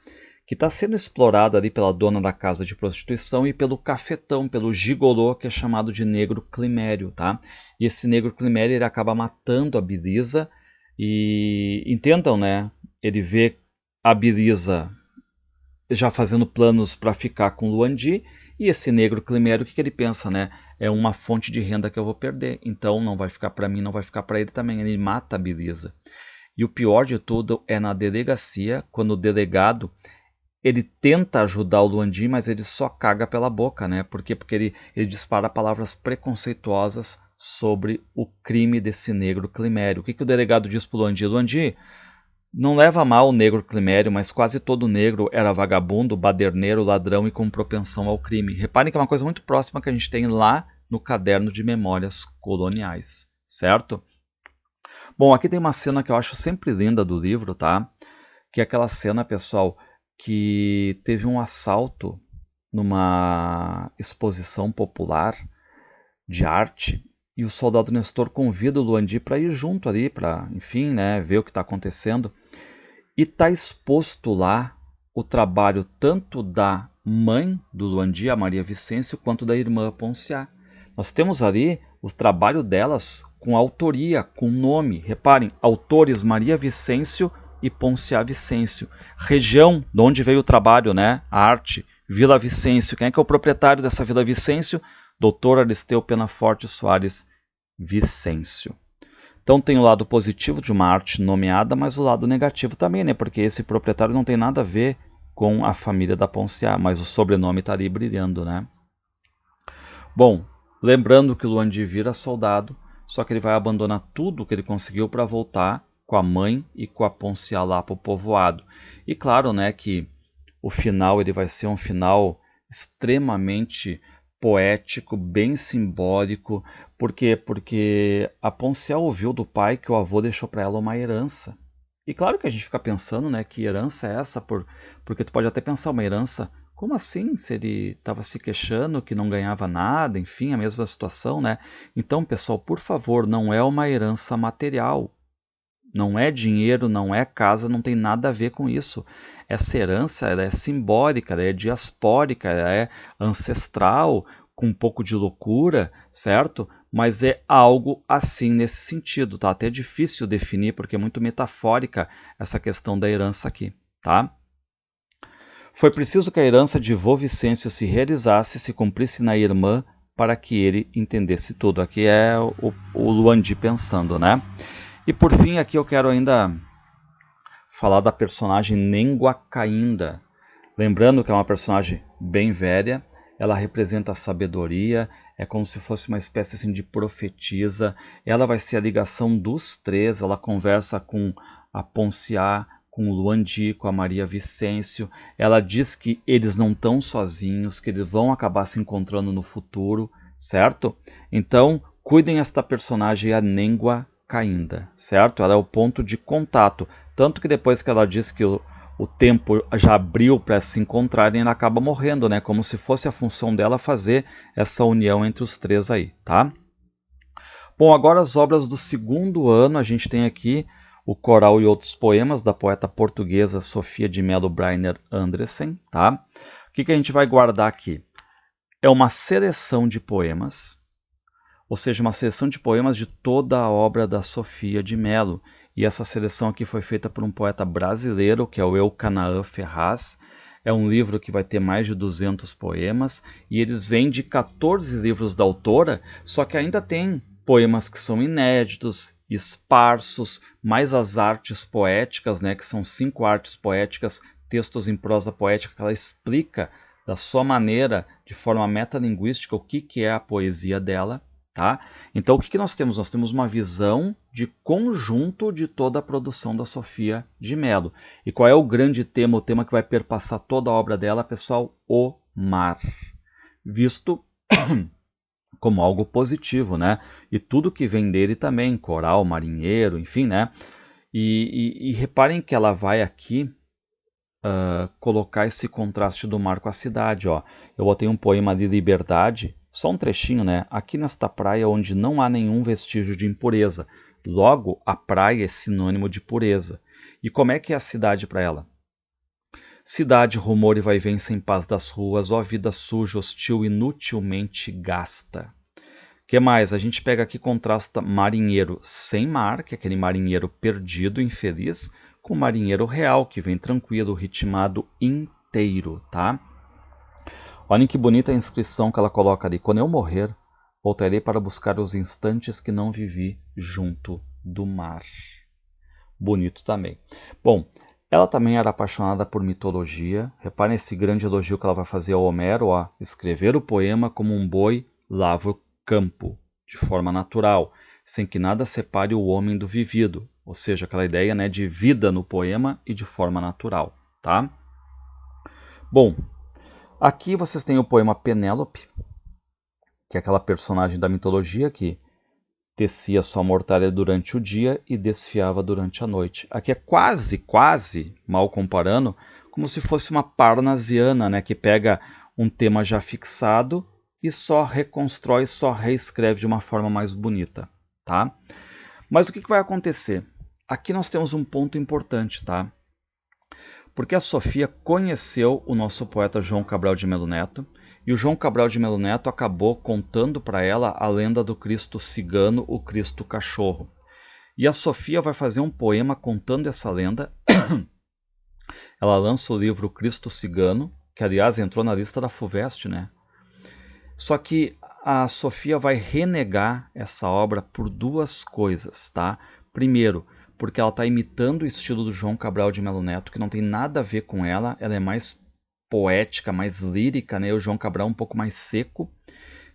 que está sendo explorada ali pela dona da casa de prostituição e pelo cafetão, pelo gigolô, que é chamado de Negro Climério, tá? E esse Negro Climério, ele acaba matando a Belisa e entendam, né? Ele vê a Belisa já fazendo planos para ficar com Luandi, e esse Negro Climério, o que ele pensa, né? É uma fonte de renda que eu vou perder, então não vai ficar para mim, não vai ficar para ele também. Ele mata a Belisa. E o pior de tudo é na delegacia, quando o delegado ele tenta ajudar o Luandi, mas ele só caga pela boca, né? Por quê? Porque ele dispara palavras preconceituosas sobre o crime desse Negro Climério. O que o delegado diz para o Luandi? Luandi, não leva mal o Negro Climério, mas quase todo negro era vagabundo, baderneiro, ladrão e com propensão ao crime. Reparem que é uma coisa muito próxima que a gente tem lá no caderno de memórias coloniais, certo? Bom, aqui tem uma cena que eu acho sempre linda do livro, tá? Que é aquela cena, pessoal, que teve um assalto numa exposição popular de arte e o soldado Nestor convida o Luandi para ir junto ali, para, enfim, né, ver o que está acontecendo. E está exposto lá o trabalho tanto da mãe do Luandi, a Maria Vicêncio, quanto da irmã Ponciá. Nós temos ali o trabalho delas com autoria, com nome. Reparem, autores Maria Vicêncio e Ponciá Vicêncio. Região de onde veio o trabalho, né? A arte, Vila Vicêncio. Quem é que é o proprietário dessa Vila Vicêncio? Dr. Aristeu Penaforte Soares Vicêncio. Então tem o lado positivo de uma arte nomeada, mas o lado negativo também, né? Porque esse proprietário não tem nada a ver com a família da Ponciá, mas o sobrenome está ali brilhando, né? Bom, lembrando que o Luandi vira soldado, só que ele vai abandonar tudo que ele conseguiu para voltar com a mãe e com a Ponciá lá para o povoado. E claro, né, que o final ele vai ser um final extremamente poético, bem simbólico. Por quê? Porque a Ponciá ouviu do pai que o avô deixou para ela uma herança. E claro que a gente fica pensando, né, que herança é essa? Porque tu pode até pensar uma herança, como assim? Se ele estava se queixando que não ganhava nada, enfim, a mesma situação, né? Então, pessoal, por favor, não é uma herança material. Não é dinheiro, não é casa, não tem nada a ver com isso. Essa herança ela é simbólica, ela é diaspórica, ela é ancestral, com um pouco de loucura, certo? Mas é algo assim nesse sentido, tá? Até difícil definir, porque é muito metafórica essa questão da herança aqui, tá? Foi preciso que a herança de vô Vicêncio se realizasse, se cumprisse na irmã, para que ele entendesse tudo. Aqui é o Luandi pensando, né? E por fim, aqui eu quero ainda falar da personagem Nengua Cainda. Lembrando que é uma personagem bem velha, ela representa a sabedoria, é como se fosse uma espécie assim, de profetisa. Ela vai ser a ligação dos três, ela conversa com a Ponciá, com o Luandi, com a Maria Vicêncio. Ela diz que eles não estão sozinhos, que eles vão acabar se encontrando no futuro, certo? Então, cuidem esta personagem, a Nengua Cainda, certo? Ela é o ponto de contato. Tanto que depois que ela diz que o tempo já abriu para se encontrarem, ela acaba morrendo, né? Como se fosse a função dela fazer essa união entre os três aí, tá? Bom, agora as obras do segundo ano, a gente tem aqui o Coral e Outros Poemas, da poeta portuguesa Sofia de Mello Briner Andressen, tá? O que a gente vai guardar aqui? É uma seleção de poemas, ou seja, uma seleção de poemas de toda a obra da Sofia de Mello. E essa seleção aqui foi feita por um poeta brasileiro, que é o Eucanaã Ferraz. É um livro que vai ter mais de 200 poemas, e eles vêm de 14 livros da autora, só que ainda tem poemas que são inéditos, esparsos, mais as artes poéticas, né, que são 5 artes poéticas, textos em prosa poética, que ela explica da sua maneira, de forma metalinguística, o que é a poesia dela. Tá? Então, o que nós temos? Nós temos uma visão de conjunto de toda a produção da Sofia de Mello. E qual é o grande tema, o tema que vai perpassar toda a obra dela, pessoal? O mar. Visto como algo positivo, né? E tudo que vem dele também, coral, marinheiro, enfim, né? E reparem que ela vai aqui colocar esse contraste do mar com a cidade, ó. Eu botei um poema de Liberdade, só um trechinho, né? Aqui nesta praia onde não há nenhum vestígio de impureza. Logo, a praia é sinônimo de pureza. E como é que é a cidade para ela? Cidade, rumor e vai-vem sem paz das ruas, ó vida suja, hostil, inutilmente gasta. Que mais? A gente pega aqui, contrasta marinheiro sem mar, que é aquele marinheiro perdido, infeliz, com o marinheiro real, que vem tranquilo, ritmado inteiro, tá? Olhem que bonita a inscrição que ela coloca ali. Quando eu morrer, voltarei para buscar os instantes que não vivi junto do mar. Bonito também. Bom, ela também era apaixonada por mitologia. Reparem esse grande elogio que ela vai fazer ao Homero, ó. Escrever o poema como um boi lava o campo, de forma natural, sem que nada separe o homem do vivido. Ou seja, aquela ideia, né, de vida no poema e de forma natural, tá? Bom, aqui vocês têm o poema Penélope, que é aquela personagem da mitologia que tecia sua mortalha durante o dia e desfiava durante a noite. Aqui é quase, mal comparando, como se fosse uma parnasiana, né, que pega um tema já fixado e só reconstrói, só reescreve de uma forma mais bonita, tá? Mas o que vai acontecer? Aqui nós temos um ponto importante, tá? Porque a Sofia conheceu o nosso poeta João Cabral de Melo Neto, e o João Cabral de Melo Neto acabou contando para ela a lenda do Cristo cigano, o Cristo cachorro. E a Sofia vai fazer um poema contando essa lenda. Ela lança o livro Cristo Cigano, que aliás entrou na lista da FUVEST, né? Só que a Sofia vai renegar essa obra por duas coisas, tá? Primeiro, porque ela está imitando o estilo do João Cabral de Melo Neto, que não tem nada a ver com ela é mais poética, mais lírica, né? O João Cabral é um pouco mais seco.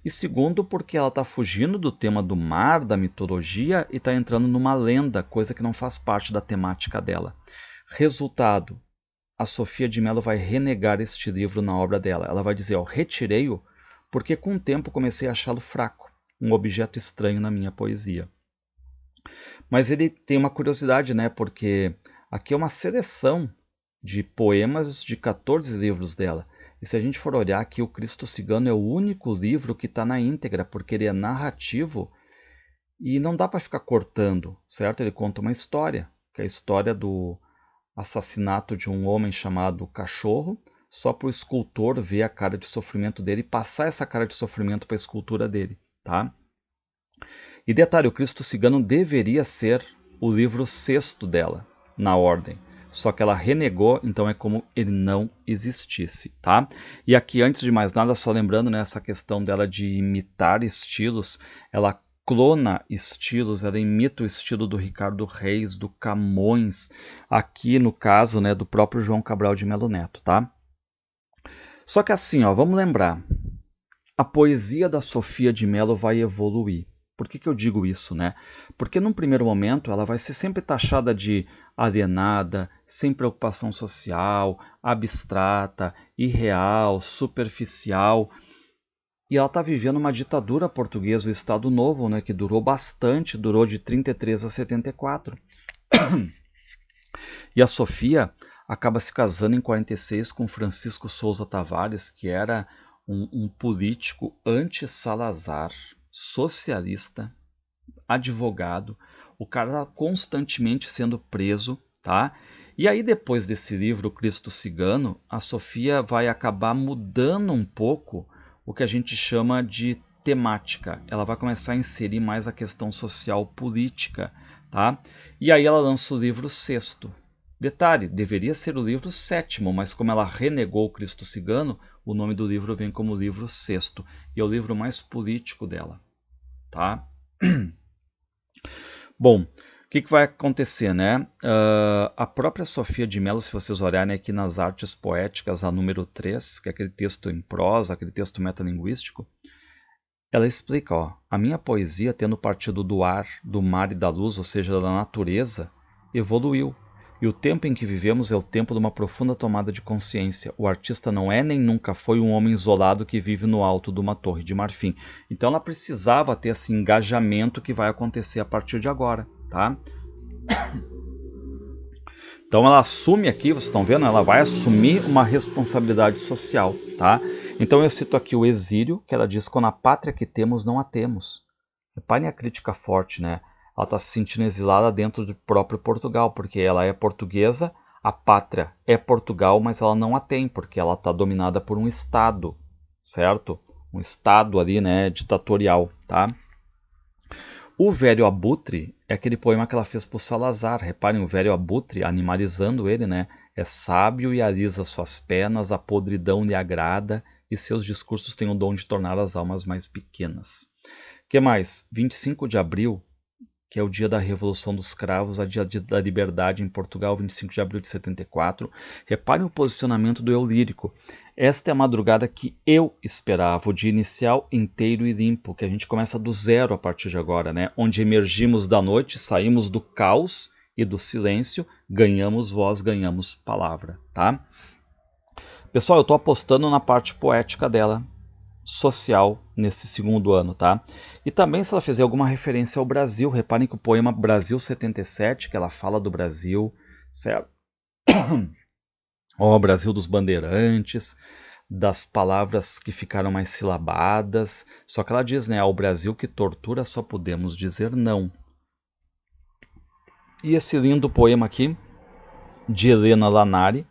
E segundo, porque ela está fugindo do tema do mar, da mitologia, e está entrando numa lenda, coisa que não faz parte da temática dela. Resultado, a Sofia de Mello vai renegar este livro na obra dela. Ela vai dizer, ó, retirei-o porque com o tempo comecei a achá-lo fraco, um objeto estranho na minha poesia. Mas ele tem uma curiosidade, né? Porque aqui é uma seleção de poemas de 14 livros dela. E se a gente for olhar aqui, o Cristo Cigano é o único livro que está na íntegra, porque ele é narrativo e não dá para ficar cortando, certo? Ele conta uma história, que é a história do assassinato de um homem chamado Cachorro, só para o escultor ver a cara de sofrimento dele e passar essa cara de sofrimento para a escultura dele, tá? E detalhe, o Cristo Cigano deveria ser o livro sexto dela, na ordem. Só que ela renegou, então é como ele não existisse, tá? E aqui, antes de mais nada, só lembrando, né, essa questão dela de imitar estilos, ela clona estilos, ela imita o estilo do Ricardo Reis, do Camões, aqui no caso, né, do próprio João Cabral de Melo Neto, tá? Só que assim, ó, vamos lembrar, a poesia da Sofia de Mello vai evoluir. Por que eu digo isso, né? Porque num primeiro momento ela vai ser sempre taxada de alienada, sem preocupação social, abstrata, irreal, superficial. E ela está vivendo uma ditadura portuguesa, o Estado Novo, né, que durou bastante, durou de 33 a 74. E a Sofia acaba se casando em 46 com Francisco Souza Tavares, que era um político anti-Salazar, socialista, advogado. O cara constantemente sendo preso, tá? E aí depois desse livro, Cristo Cigano, a Sofia vai acabar mudando um pouco o que a gente chama de temática. Ela vai começar a inserir mais a questão social política, tá? E aí ela lança o livro sexto. Detalhe, deveria ser o livro sétimo, mas como ela renegou o Cristo Cigano, o nome do livro vem como livro sexto. E é o livro mais político dela, tá? Bom, o que vai acontecer, né? A própria Sofia de Mello, se vocês olharem aqui nas artes poéticas, a número 3, que é aquele texto em prosa, aquele texto metalinguístico, ela explica, ó, a minha poesia, tendo partido do ar, do mar e da luz, ou seja, da natureza, evoluiu. E o tempo em que vivemos é o tempo de uma profunda tomada de consciência. O artista não é nem nunca foi um homem isolado que vive no alto de uma torre de marfim. Então ela precisava ter esse engajamento que vai acontecer a partir de agora, tá? Então ela assume aqui, vocês estão vendo? Ela vai assumir uma responsabilidade social, tá? Então eu cito aqui o Exílio, que ela diz, quando a pátria que temos não a temos. Reparem a crítica forte, né? Ela está se sentindo exilada dentro do próprio Portugal, porque ela é portuguesa, a pátria é Portugal, mas ela não a tem, porque ela está dominada por um Estado, certo? Um Estado ali, né, ditatorial, tá? O Velho Abutre é aquele poema que ela fez para o Salazar. Reparem, o Velho Abutre, animalizando ele, né? É sábio e alisa suas penas, a podridão lhe agrada, e seus discursos têm o dom de tornar as almas mais pequenas. Que mais? 25 de abril, que é o dia da Revolução dos Cravos, a dia da liberdade em Portugal, 25 de abril de 74. Reparem o posicionamento do eu lírico. Esta é a madrugada que eu esperava, o dia inicial inteiro e limpo, que a gente começa do zero a partir de agora, né? Onde emergimos da noite, saímos do caos e do silêncio, ganhamos voz, ganhamos palavra, tá? Pessoal, eu estou apostando na parte poética dela, social, nesse segundo ano, tá? E também se ela fizer alguma referência ao Brasil, reparem que o poema Brasil 77, que ela fala do Brasil, certo? Ó, Brasil dos Bandeirantes, das palavras que ficaram mais silabadas, só que ela diz, né, ao Brasil que tortura só podemos dizer não. E esse lindo poema aqui, de Helena Lanari,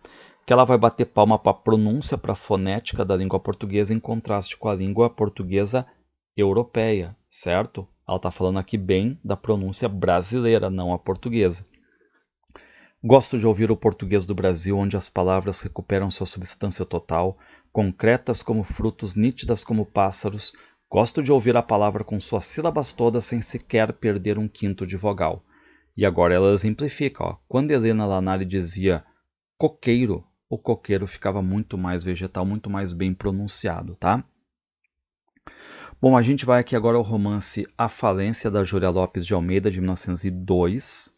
que ela vai bater palma para a pronúncia, para a fonética da língua portuguesa, em contraste com a língua portuguesa europeia, certo? Ela está falando aqui bem da pronúncia brasileira, não a portuguesa. Gosto de ouvir o português do Brasil, onde as palavras recuperam sua substância total, concretas como frutos, nítidas como pássaros. Gosto de ouvir a palavra com suas sílabas todas, sem sequer perder um quinto de vogal. E agora ela exemplifica, ó. Quando Helena Lanari dizia coqueiro, o coqueiro ficava muito mais vegetal, muito mais bem pronunciado, tá? Bom, a gente vai aqui agora ao romance A Falência, da Júlia Lopes de Almeida, de 1902.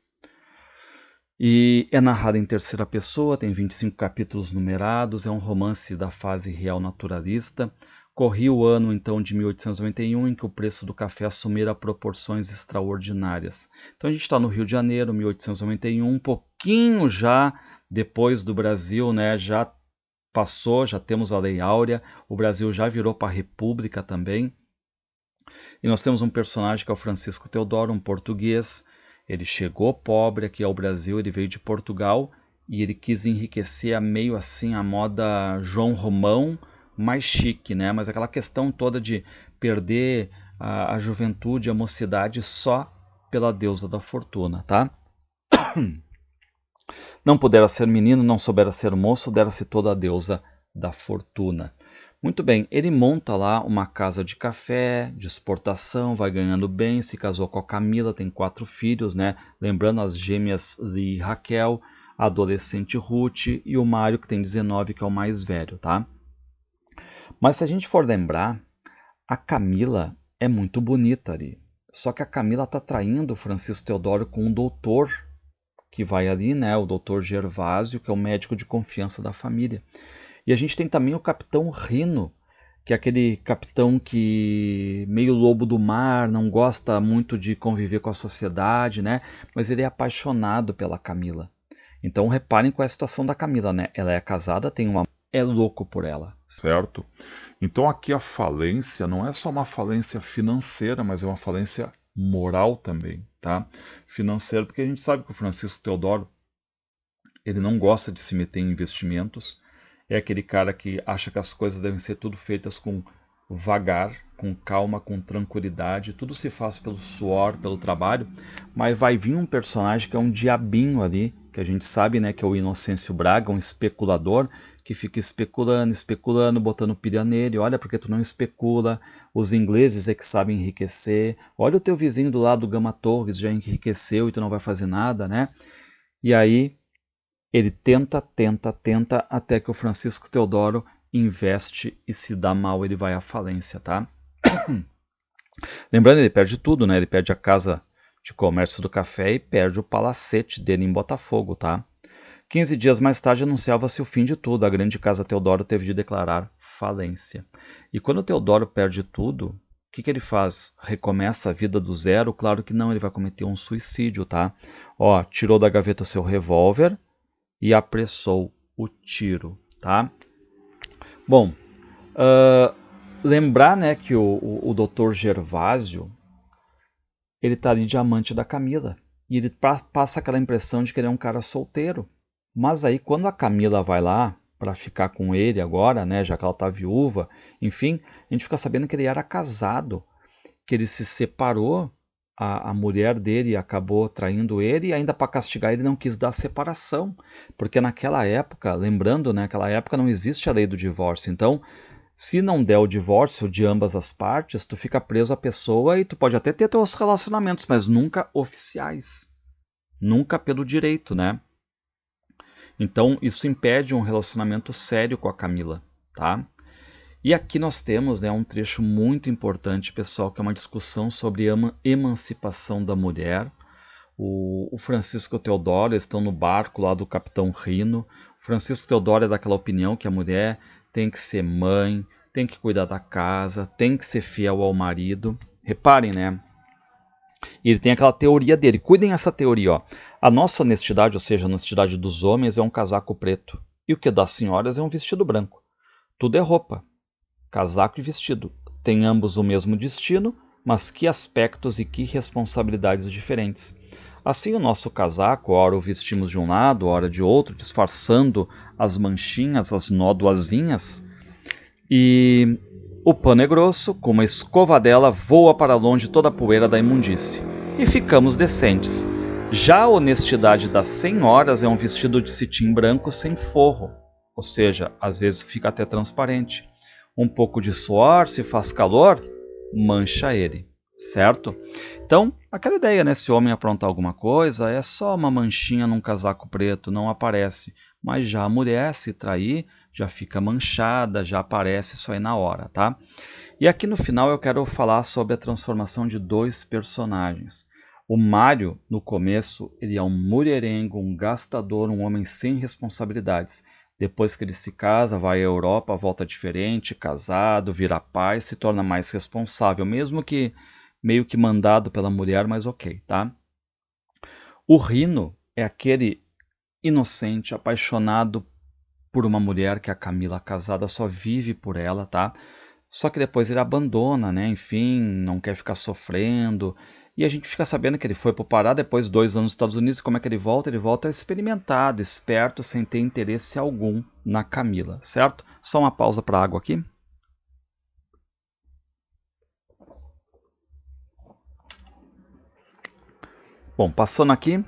E é narrado em terceira pessoa, tem 25 capítulos numerados, é um romance da fase real naturalista. Corria o ano, então, de 1891, em que o preço do café assumira proporções extraordinárias. Então a gente está no Rio de Janeiro, 1891, um pouquinho já depois do Brasil, né? Já passou, já temos a Lei Áurea, o Brasil já virou para a República também. E nós temos um personagem que é o Francisco Teodoro, um português. Ele chegou pobre aqui ao Brasil, ele veio de Portugal e ele quis enriquecer a meio assim a moda João Romão, mais chique, né? Mas aquela questão toda de perder a juventude, a mocidade só pela deusa da fortuna, tá? Não pudera ser menino, não soubera ser moço, dera-se toda a deusa da fortuna. Muito bem, ele monta lá uma casa de café, de exportação, vai ganhando bem, se casou com a Camila, tem 4 filhos, né? Lembrando as gêmeas Lee e Raquel, a adolescente Ruth e o Mário, que tem 19, que é o mais velho, tá? Mas se a gente for lembrar, a Camila é muito bonita ali. Só que a Camila tá traindo o Francisco Teodoro com um doutor que vai ali, né? O doutor Gervásio, que é o médico de confiança da família. E a gente tem também o Capitão Rino, que é aquele capitão que meio lobo do mar, não gosta muito de conviver com a sociedade, né? Mas ele é apaixonado pela Camila. Então reparem qual é a situação da Camila, né? Ela é casada, tem uma... é louco por ela. Certo? Então aqui a falência não é só uma falência financeira, mas é uma falência moral também, tá? Financeira, porque a gente sabe que o Francisco Teodoro, ele não gosta de se meter em investimentos, é aquele cara que acha que as coisas devem ser tudo feitas com vagar, com calma, com tranquilidade, tudo se faz pelo suor, pelo trabalho, mas vai vir um personagem que é um diabinho ali, que a gente sabe, né, que é o Inocêncio Braga, um especulador, que fica especulando, especulando, botando pilha nele, olha porque tu não especula, os ingleses é que sabem enriquecer, olha o teu vizinho do lado, do Gama Torres, já enriqueceu e tu não vai fazer nada, né? E aí ele tenta, até que o Francisco Teodoro investe e se dá mal, ele vai à falência, tá? Lembrando, ele perde tudo, né? Ele perde a casa de comércio do café e perde o palacete dele em Botafogo, tá? 15 dias mais tarde anunciava-se o fim de tudo. A grande casa Teodoro teve de declarar falência. E quando o Teodoro perde tudo, o que ele faz? Recomeça a vida do zero? Claro que não, ele vai cometer um suicídio, tá? Ó, tirou da gaveta o seu revólver e apressou o tiro, tá? Bom, lembrar, né, que o Dr. Gervásio, ele tá ali de amante da Camila. E ele passa aquela impressão de que ele é um cara solteiro. Mas aí quando a Camila vai lá para ficar com ele agora, né, já que ela tá viúva, enfim, a gente fica sabendo que ele era casado, que ele se separou, a mulher dele acabou traindo ele e ainda para castigar ele não quis dar separação, porque naquela época, lembrando, né, naquela época não existe a lei do divórcio, então se não der o divórcio de ambas as partes, tu fica preso à pessoa e tu pode até ter teus relacionamentos, mas nunca oficiais, nunca pelo direito, né? Então isso impede um relacionamento sério com a Camila, tá? E aqui nós temos, né, um trecho muito importante, pessoal, que é uma discussão sobre a emancipação da mulher. O Francisco Teodoro estão no barco lá do Capitão Rino. O Francisco Teodoro é daquela opinião que a mulher tem que ser mãe, tem que cuidar da casa, tem que ser fiel ao marido. Reparem, né? E ele tem aquela teoria dele. Cuidem essa teoria, ó. A nossa honestidade, ou seja, a honestidade dos homens é um casaco preto. E o que das senhoras é um vestido branco. Tudo é roupa. Casaco e vestido. Têm ambos o mesmo destino, mas que aspectos e que responsabilidades diferentes. Assim, o nosso casaco, ora o vestimos de um lado, ora de outro, disfarçando as manchinhas, as nódoazinhas. E o pano é grosso, com uma escovadela voa para longe toda a poeira da imundície. E ficamos decentes. Já a honestidade das senhoras é um vestido de cetim branco sem forro, ou seja, às vezes fica até transparente. Um pouco de suor, se faz calor, mancha ele, certo? Então, aquela ideia, né? Se o homem aprontar alguma coisa, é só uma manchinha num casaco preto, não aparece. Mas já a mulher, se trair, já fica manchada, já aparece isso aí na hora, tá? E aqui no final eu quero falar sobre a transformação de dois personagens. O Mário, no começo, ele é um mulherengo, um gastador, um homem sem responsabilidades. Depois que ele se casa, vai à Europa, volta diferente, casado, vira pai, se torna mais responsável, mesmo que meio que mandado pela mulher, mas ok, tá? O Rino é aquele inocente, apaixonado por uma mulher que é a Camila, casada, só vive por ela, tá? Só que depois ele abandona, né? Enfim, não quer ficar sofrendo. E a gente fica sabendo que ele foi para o Pará, depois 2 anos nos Estados Unidos. E como é que ele volta? Ele volta experimentado, esperto, sem ter interesse algum na Camila, certo? Só uma pausa para água aqui. Bom, passando aqui,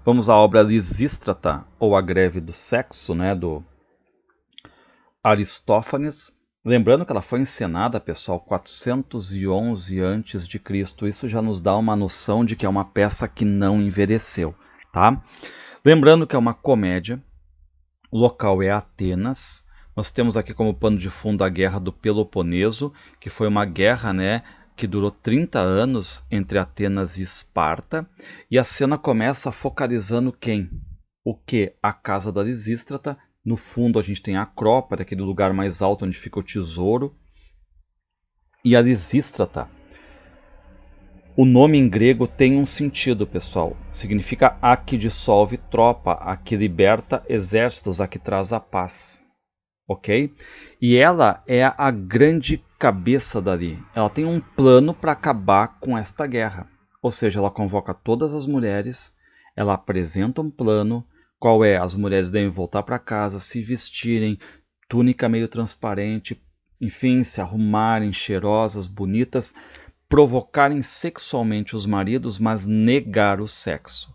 vamos à obra Lisístrata, ou A Greve do Sexo, né, do Aristófanes. Lembrando que ela foi encenada, pessoal, 411 a.C. Isso já nos dá uma noção de que é uma peça que não envelheceu, tá? Lembrando que é uma comédia, o local é Atenas. Nós temos aqui como pano de fundo a Guerra do Peloponeso, que foi uma guerra, né, que durou 30 anos entre Atenas e Esparta. E a cena começa focalizando quem? O que? A casa da Lisístrata. No fundo a gente tem a Acrópole, aquele lugar mais alto onde fica o tesouro. E a Lisístrata, o nome em grego tem um sentido, pessoal. Significa a que dissolve tropa, a que liberta exércitos, a que traz a paz. Ok? E ela é a grande cabeça dali. Ela tem um plano para acabar com esta guerra. Ou seja, ela convoca todas as mulheres, ela apresenta um plano. Qual é? As mulheres devem voltar para casa, se vestirem, túnica meio transparente, enfim, se arrumarem cheirosas, bonitas, provocarem sexualmente os maridos, mas negar o sexo.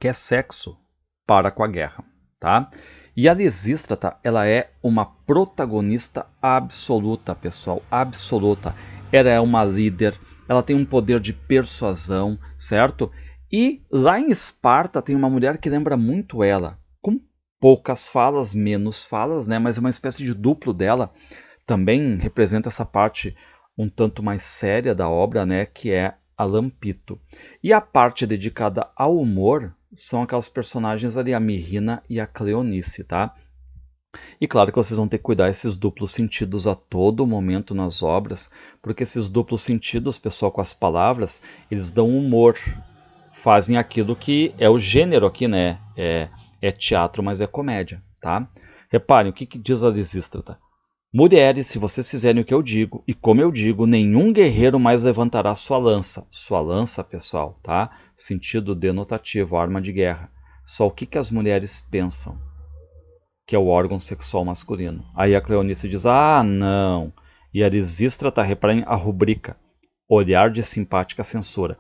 Quer sexo? Para com a guerra, tá? E a Lisístrata, ela é uma protagonista absoluta, pessoal, absoluta. Ela é uma líder, ela tem um poder de persuasão, certo? E lá em Esparta tem uma mulher que lembra muito ela, com poucas falas, menos falas, né? Mas é uma espécie de duplo dela. Também representa essa parte um tanto mais séria da obra, né? Que é a Lampito. E a parte dedicada ao humor são aquelas personagens ali, a Mirrina e a Cleonice, tá? E claro que vocês vão ter que cuidar esses duplos sentidos a todo momento nas obras, porque esses duplos sentidos, pessoal, com as palavras, eles dão humor, fazem aquilo que é o gênero aqui, né? É teatro, mas é comédia, tá? Reparem, o que diz a Lisístrata? Mulheres, se vocês fizerem o que eu digo, e como eu digo, nenhum guerreiro mais levantará sua lança. Sua lança, pessoal, tá? Sentido denotativo, arma de guerra. Só o que as mulheres pensam, que é o órgão sexual masculino. Aí a Cleonice diz, ah, não. E a Lisístrata, reparem a rubrica, olhar de simpática censura.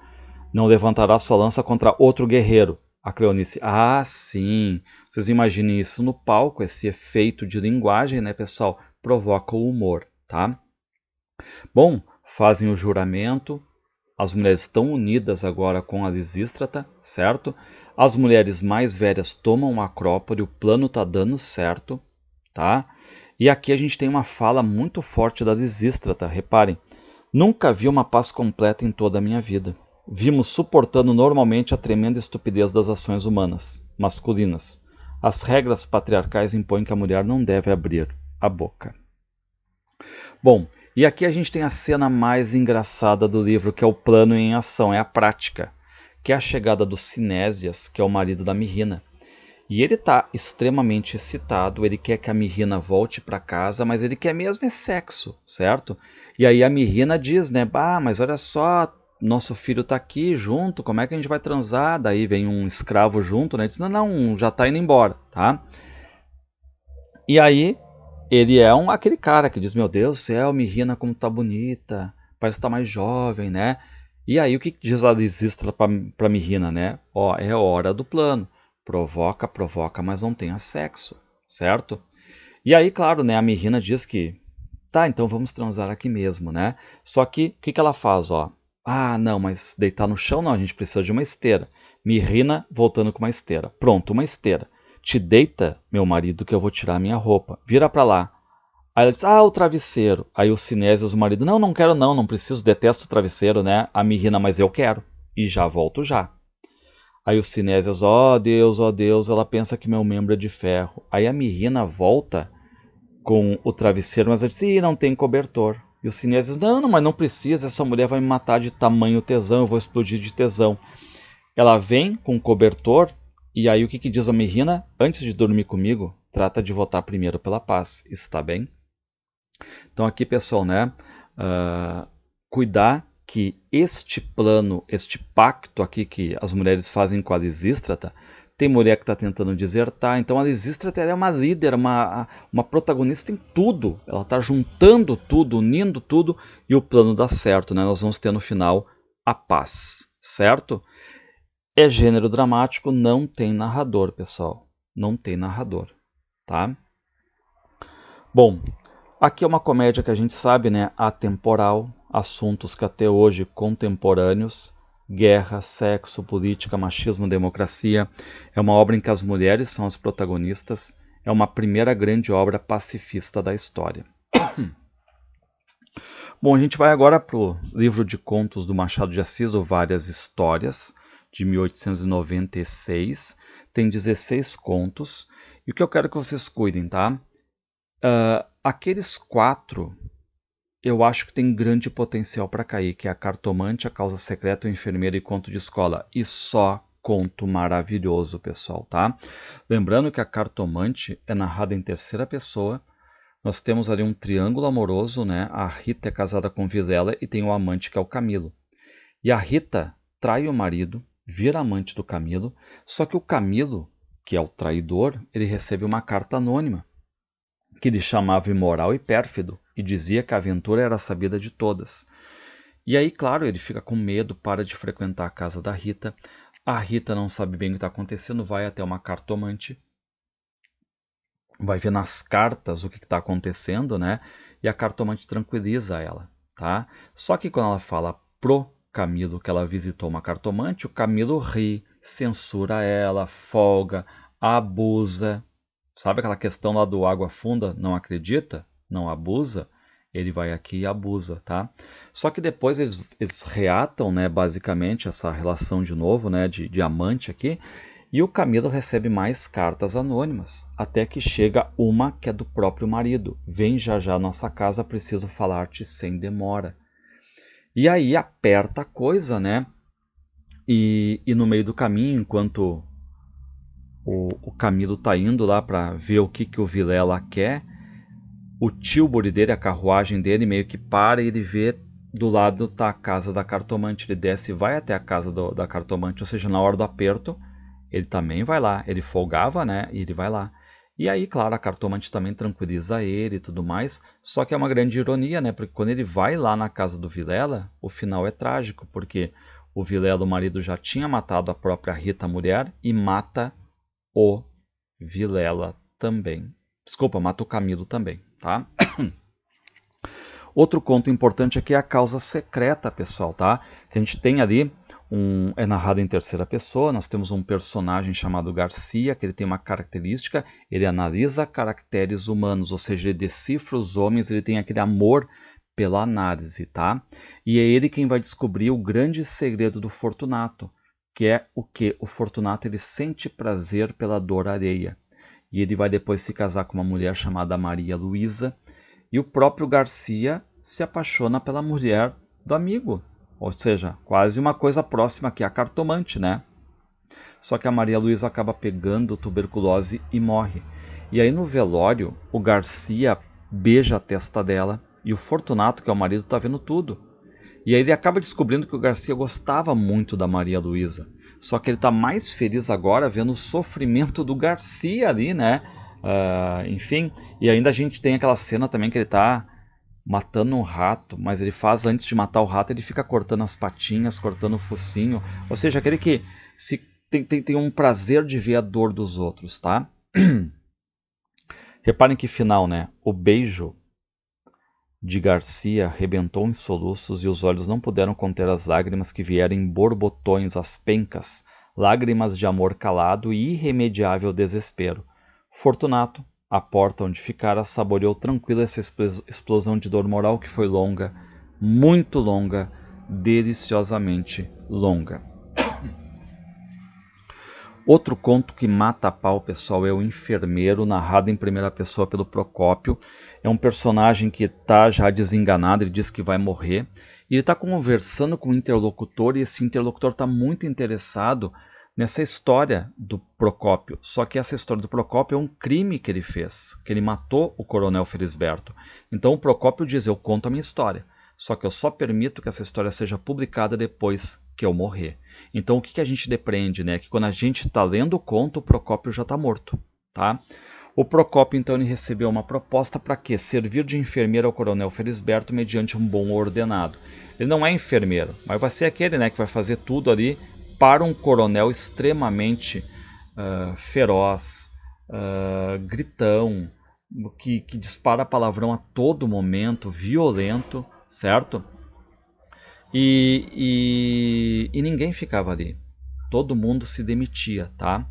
Não levantará sua lança contra outro guerreiro. A Cleonice, ah, sim. Vocês imaginem isso no palco, esse efeito de linguagem, né, pessoal? Provoca o humor, tá? Bom, fazem o juramento, as mulheres estão unidas agora com a Lisístrata, certo? As mulheres mais velhas tomam a Acrópole, o plano tá dando certo, tá? E aqui a gente tem uma fala muito forte da Lisístrata, reparem. Nunca vi uma paz completa em toda a minha vida. Vimos suportando normalmente a tremenda estupidez das ações humanas, masculinas. As regras patriarcais impõem que a mulher não deve abrir a boca. Bom, e aqui a gente tem a cena mais engraçada do livro, que é o plano em ação, é a prática, que é a chegada do Cinésias, que é o marido da Mirrina. E ele está extremamente excitado, ele quer que a Mirrina volte para casa, mas ele quer mesmo é sexo, certo? E aí a Mirrina diz, né, mas olha só, nosso filho está aqui junto, como é que a gente vai transar? Daí vem um escravo junto, né, diz, não, já está indo embora, tá? E aí ele é aquele cara que diz, meu Deus do céu, Mirrina como tá bonita, parece que tá mais jovem, né? E aí o que diz a Lisístrata pra Mirrina, né? Ó, é hora do plano. Provoca, mas não tenha sexo, certo? E aí, claro, né, a Mirrina diz que, tá, então vamos transar aqui mesmo, né? Só que, o que ela faz, ó? Ah, não, mas deitar no chão não, a gente precisa de uma esteira. Mirrina voltando com uma esteira. Pronto, uma esteira. te deita, meu marido, que eu vou tirar minha roupa. Vira para lá. Aí ela diz, o travesseiro. Aí o Sinésias, o marido, não quero não preciso, detesto o travesseiro, né? A Mirrina, mas eu quero. E já volto já. Aí o Sinésias, ó Deus, ela pensa que meu membro é de ferro. Aí a Mirrina volta com o travesseiro, mas ela diz, não tem cobertor. E o Sinésias, mas não precisa, essa mulher vai me matar de tamanho tesão, eu vou explodir de tesão. Ela vem com o cobertor, e aí o que diz a Mirrina? Antes de dormir comigo, trata de votar primeiro pela paz, está bem? Então aqui, pessoal, né, cuidar que este plano, este pacto aqui que as mulheres fazem com a Lisístrata, tem mulher que está tentando desertar, então a Lisístrata é uma líder, uma protagonista em tudo, ela está juntando tudo, unindo tudo, e o plano dá certo, né? Nós vamos ter no final a paz, certo? É gênero dramático, não tem narrador, pessoal, não tem narrador, tá? Bom, aqui é uma comédia que a gente sabe, né, atemporal, assuntos que até hoje contemporâneos, guerra, sexo, política, machismo, democracia. É uma obra em que as mulheres são as protagonistas. É uma primeira grande obra pacifista da história. Bom, a gente vai agora para o livro de contos do Machado de Assis, ou Várias Histórias, de 1896. Tem 16 contos. E o que eu quero que vocês cuidem, tá? Aqueles 4, eu acho que tem grande potencial para cair, que é a Cartomante, a Causa Secreta, o Enfermeiro e Conto de Escola. E só conto maravilhoso, pessoal, tá? Lembrando que a Cartomante é narrada em terceira pessoa. Nós temos ali um triângulo amoroso, né? A Rita é casada com Vilela e tem o amante que é o Camilo. E a Rita trai o marido, vira amante do Camilo, só que o Camilo, que é o traidor, ele recebe uma carta anônima, que lhe chamava imoral e pérfido, e dizia que a aventura era sabida de todas. E aí, claro, ele fica com medo, para de frequentar a casa da Rita. A Rita não sabe bem o que está acontecendo, vai até uma cartomante, vai ver nas cartas o que está acontecendo, né? E a cartomante tranquiliza ela, tá? Só que quando ela fala pro Camilo que ela visitou uma cartomante, o Camilo ri, censura ela, folga, abusa. Sabe aquela questão lá do água funda, não acredita, não abusa? Ele vai aqui e abusa, tá? Só que depois eles reatam, né, basicamente, essa relação de novo, né, de amante aqui, e o Camilo recebe mais cartas anônimas, até que chega uma que é do próprio marido. Vem já à nossa casa, preciso falar-te sem demora. E aí aperta a coisa, né? E no meio do caminho, enquanto o Camilo tá indo lá para ver o que o Vilela quer, o tilbury dele, a carruagem dele, meio que para e ele vê do lado tá a casa da cartomante. Ele desce e vai até a casa da cartomante, ou seja, na hora do aperto, ele também vai lá. Ele folgava, né? E ele vai lá. E aí, claro, a cartomante também tranquiliza ele e tudo mais. Só que é uma grande ironia, né? Porque quando ele vai lá na casa do Vilela, o final é trágico, porque o Vilela, o marido, já tinha matado a própria Rita, a mulher, e mata o Vilela também. Desculpa, mata o Camilo também, tá? Outro conto importante aqui é a Causa Secreta, pessoal, tá? Que a gente tem ali, é narrado em terceira pessoa, nós temos um personagem chamado Garcia, que ele tem uma característica, ele analisa caracteres humanos, ou seja, ele decifra os homens, ele tem aquele amor pela análise, tá? E é ele quem vai descobrir o grande segredo do Fortunato, que é o que? O Fortunato, ele sente prazer pela dor alheia. E ele vai depois se casar com uma mulher chamada Maria Luísa, e o próprio Garcia se apaixona pela mulher do amigo, ou seja, quase uma coisa próxima que a cartomante, né? Só que a Maria Luísa acaba pegando tuberculose e morre. E aí no velório, o Garcia beija a testa dela e o Fortunato, que é o marido, tá vendo tudo. E aí ele acaba descobrindo que o Garcia gostava muito da Maria Luísa. Só que ele está mais feliz agora vendo o sofrimento do Garcia ali, né? Enfim, e ainda a gente tem aquela cena também que ele está matando um rato, mas ele faz, antes de matar o rato, ele fica cortando as patinhas, cortando o focinho. Ou seja, aquele que tem um prazer de ver a dor dos outros, tá? Reparem que final, né? O beijo de Garcia rebentou em soluços e os olhos não puderam conter as lágrimas que vieram em borbotões às pencas lágrimas de amor calado e irremediável desespero. Fortunato, à porta onde ficara, saboreou tranquilo essa explosão de dor moral que foi longa, muito longa, deliciosamente longa. Outro conto que mata a pau, pessoal, é O Enfermeiro, narrado em primeira pessoa pelo Procópio. É um personagem que está já desenganado, ele diz que vai morrer. E ele está conversando com o interlocutor e esse interlocutor está muito interessado nessa história do Procópio. Só que essa história do Procópio é um crime que ele fez, que ele matou o coronel Felisberto. Então o Procópio diz, eu conto a minha história, só que eu só permito que essa história seja publicada depois que eu morrer. Então o que a gente depreende, né? Que quando a gente está lendo o conto, o Procópio já está morto, tá? O Procópio, então, ele recebeu uma proposta para quê? Servir de enfermeiro ao coronel Felisberto mediante um bom ordenado. Ele não é enfermeiro, mas vai ser aquele, né, que vai fazer tudo ali para um coronel extremamente feroz, gritão, que dispara palavrão a todo momento, violento, certo? E ninguém ficava ali. Todo mundo se demitia, tá?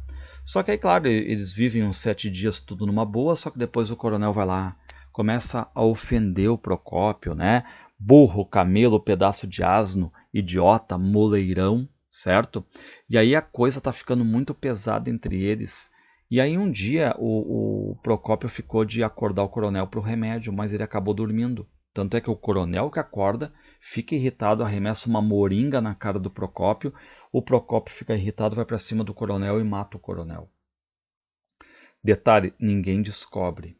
Só que aí, claro, eles vivem uns 7 dias tudo numa boa, só que depois o coronel vai lá, começa a ofender o Procópio, né? Burro, camelo, pedaço de asno, idiota, moleirão, certo? E aí a coisa tá ficando muito pesada entre eles. E aí um dia o Procópio ficou de acordar o coronel pro remédio, mas ele acabou dormindo. Tanto é que o coronel que acorda fica irritado, arremessa uma moringa na cara do Procópio. O Procópio fica irritado, vai para cima do coronel e mata o coronel. Detalhe, ninguém descobre.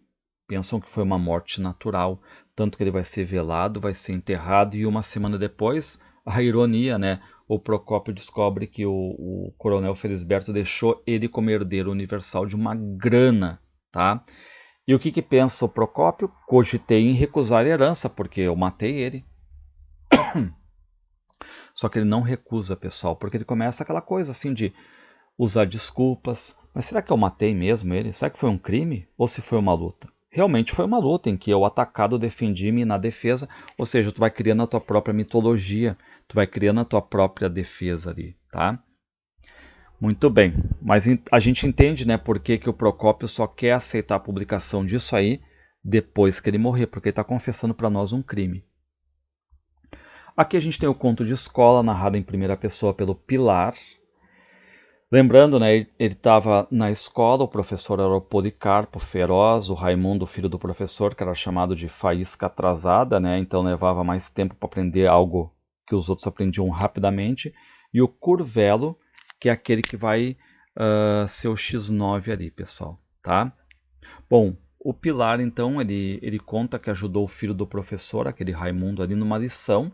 Pensam que foi uma morte natural, tanto que ele vai ser velado, vai ser enterrado e uma semana depois, a ironia, né? O Procópio descobre que o coronel Felisberto deixou ele como herdeiro universal de uma grana, tá? E o que pensa o Procópio? Cogitei em recusar a herança, porque eu matei ele. Só que ele não recusa, pessoal, porque ele começa aquela coisa assim de usar desculpas. Mas será que eu matei mesmo ele? Será que foi um crime? Ou se foi uma luta? Realmente foi uma luta em que eu atacado defendi-me na defesa, ou seja, tu vai criando a tua própria mitologia, tu vai criando a tua própria defesa ali, tá? Muito bem, mas a gente entende, né, por que o Procópio só quer aceitar a publicação disso aí depois que ele morrer, porque ele está confessando para nós um crime. Aqui a gente tem o conto de escola, narrado em primeira pessoa pelo Pilar. Lembrando, né, ele estava na escola, o professor era o Policarpo, feroz, o Raimundo, filho do professor, que era chamado de faísca atrasada, né, então levava mais tempo para aprender algo que os outros aprendiam rapidamente, e o Curvelo, que é aquele que vai ser o X9 ali, pessoal, tá? Bom, o Pilar, então, ele conta que ajudou o filho do professor, aquele Raimundo ali, numa lição,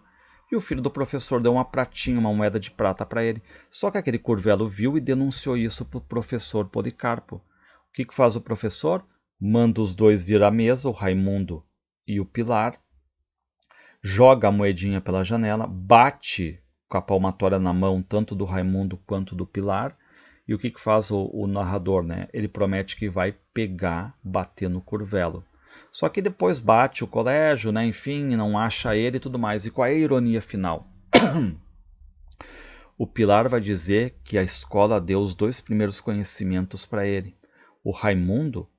e o filho do professor deu uma pratinha, uma moeda de prata para ele. Só que aquele Curvelo viu e denunciou isso para o professor Policarpo. O que faz o professor? Manda os dois vir à mesa, o Raimundo e o Pilar, joga a moedinha pela janela, bate com a palmatória na mão, tanto do Raimundo quanto do Pilar. E o que faz o narrador, né? Ele promete que vai pegar, bater no Curvelo. Só que depois bate o colégio, né? Enfim, não acha ele e tudo mais. E qual é a ironia final? O Pilar vai dizer que a escola deu os 2 primeiros conhecimentos para ele. O Raimundo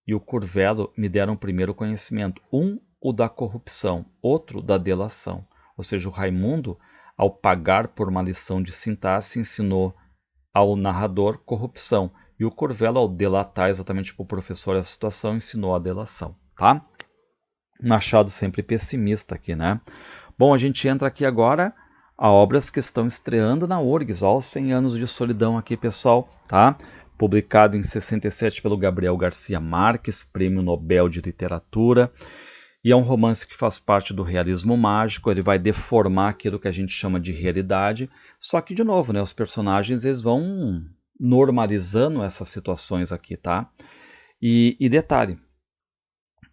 e o Curvelo me deram o primeiro conhecimento. Um, o da corrupção, outro da delação. Ou seja, o Raimundo, ao pagar por uma lição de sintaxe, ensinou ao narrador corrupção. E o Curvelo, ao delatar exatamente para o professor a situação, ensinou a delação, tá? Machado sempre pessimista aqui, né? Bom, a gente entra aqui agora a obras que estão estreando na URGS. Ó, os 100 anos de solidão aqui, pessoal, tá? Publicado em 67 pelo Gabriel Garcia Marques, Prêmio Nobel de Literatura. E é um romance que faz parte do realismo mágico, ele vai deformar aquilo que a gente chama de realidade, só que, de novo, né, os personagens eles vão normalizando essas situações aqui, tá? E detalhe,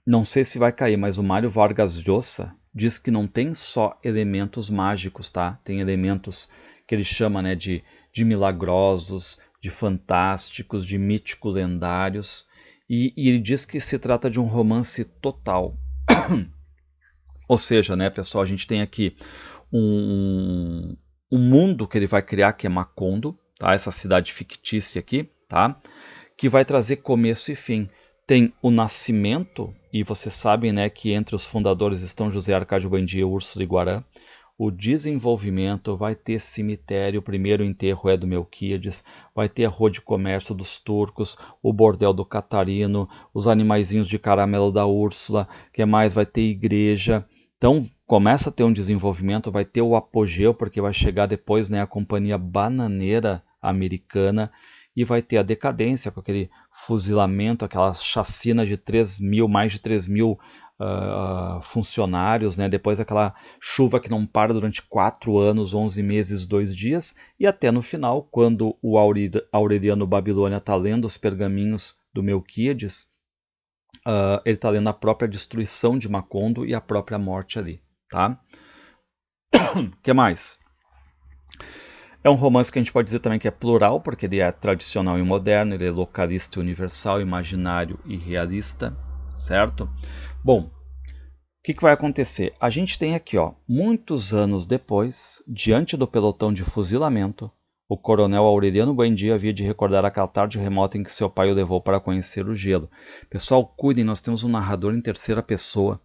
não sei se vai cair, mas o Mário Vargas Llosa diz que não tem só elementos mágicos, tá? Tem elementos que ele chama, né, de milagrosos, de fantásticos, de mítico-lendários, e ele diz que se trata de um romance total. Ou seja, né, pessoal, a gente tem aqui um mundo que ele vai criar que é Macondo, tá? Essa cidade fictícia aqui, tá? Que vai trazer começo e fim. Tem o nascimento, e vocês sabem, né, que entre os fundadores estão José Arcádio Buendia e Úrsula Iguarã. O desenvolvimento vai ter cemitério, o primeiro enterro é do Melquíades, vai ter a rua de comércio dos turcos, o bordel do Catarino, os animaizinhos de caramelo da Úrsula, que mais? Vai ter igreja. Então começa a ter um desenvolvimento, vai ter o apogeu, porque vai chegar depois, né, a Companhia Bananeira Americana, e vai ter a decadência com aquele fuzilamento, aquela chacina de 3 mil, mais de 3 mil funcionários, né? Depois aquela chuva que não para durante 4 anos, 11 meses, 2 dias, e até no final, quando o Aureliano Babilônia está lendo os pergaminhos do Melquíades, ele está lendo a própria destruição de Macondo e a própria morte ali, tá? O que mais? É um romance que a gente pode dizer também que é plural, porque ele é tradicional e moderno, ele é localista e universal, imaginário e realista, certo? Bom, o que vai acontecer? A gente tem aqui, ó, muitos anos depois, diante do pelotão de fuzilamento, o coronel Aureliano Buendia havia de recordar aquela tarde remota em que seu pai o levou para conhecer o gelo. Pessoal, cuidem, nós temos um narrador em terceira pessoa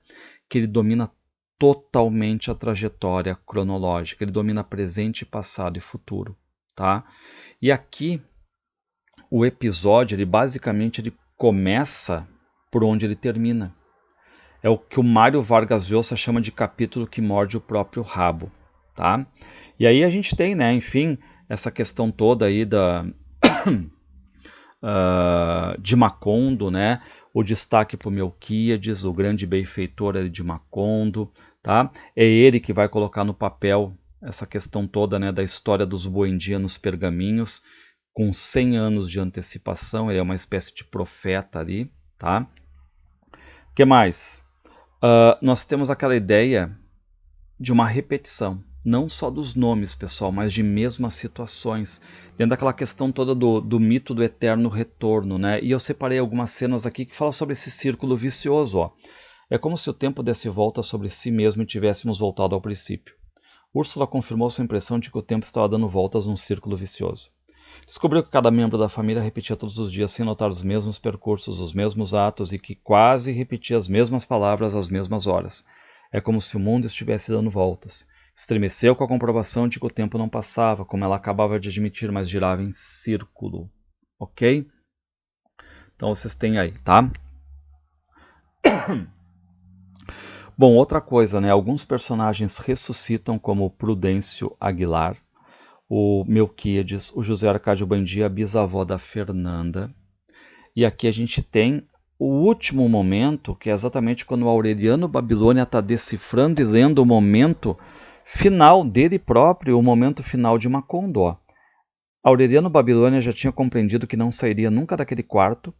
que ele domina totalmente a trajetória cronológica, ele domina presente, passado e futuro, tá? E aqui o episódio, ele basicamente ele começa por onde ele termina. É o que o Mário Vargas Llosa chama de capítulo que morde o próprio rabo, tá? E aí a gente tem, né, enfim, essa questão toda aí de Macondo, né? O destaque para o Melquíades, o grande benfeitor de Macondo, tá? É ele que vai colocar no papel essa questão toda, né, da história dos Buendia nos pergaminhos, com 100 anos de antecipação, ele é uma espécie de profeta ali, tá? O que mais? Nós temos aquela ideia de uma repetição, não só dos nomes, pessoal, mas de mesmas situações, dentro daquela questão toda do mito do eterno retorno, né? E eu separei algumas cenas aqui que falam sobre esse círculo vicioso, ó. É como se o tempo desse volta sobre si mesmo e tivéssemos voltado ao princípio. Úrsula confirmou sua impressão de que o tempo estava dando voltas num círculo vicioso. Descobriu que cada membro da família repetia todos os dias sem notar os mesmos percursos, os mesmos atos e que quase repetia as mesmas palavras às mesmas horas. É como se o mundo estivesse dando voltas. Estremeceu com a comprovação de que o tempo não passava, como ela acabava de admitir, mas girava em círculo. Ok? Então vocês têm aí, tá? Bom, outra coisa, né? Alguns personagens ressuscitam, como Prudêncio Aguilar, o Melquíades, o José Arcádio Buendia, a bisavó da Fernanda. E aqui a gente tem o último momento, que é exatamente quando o Aureliano Babilônia está decifrando e lendo o momento final dele próprio, o momento final de Macondo. Ó. Aureliano Babilônia já tinha compreendido que não sairia nunca daquele quarto,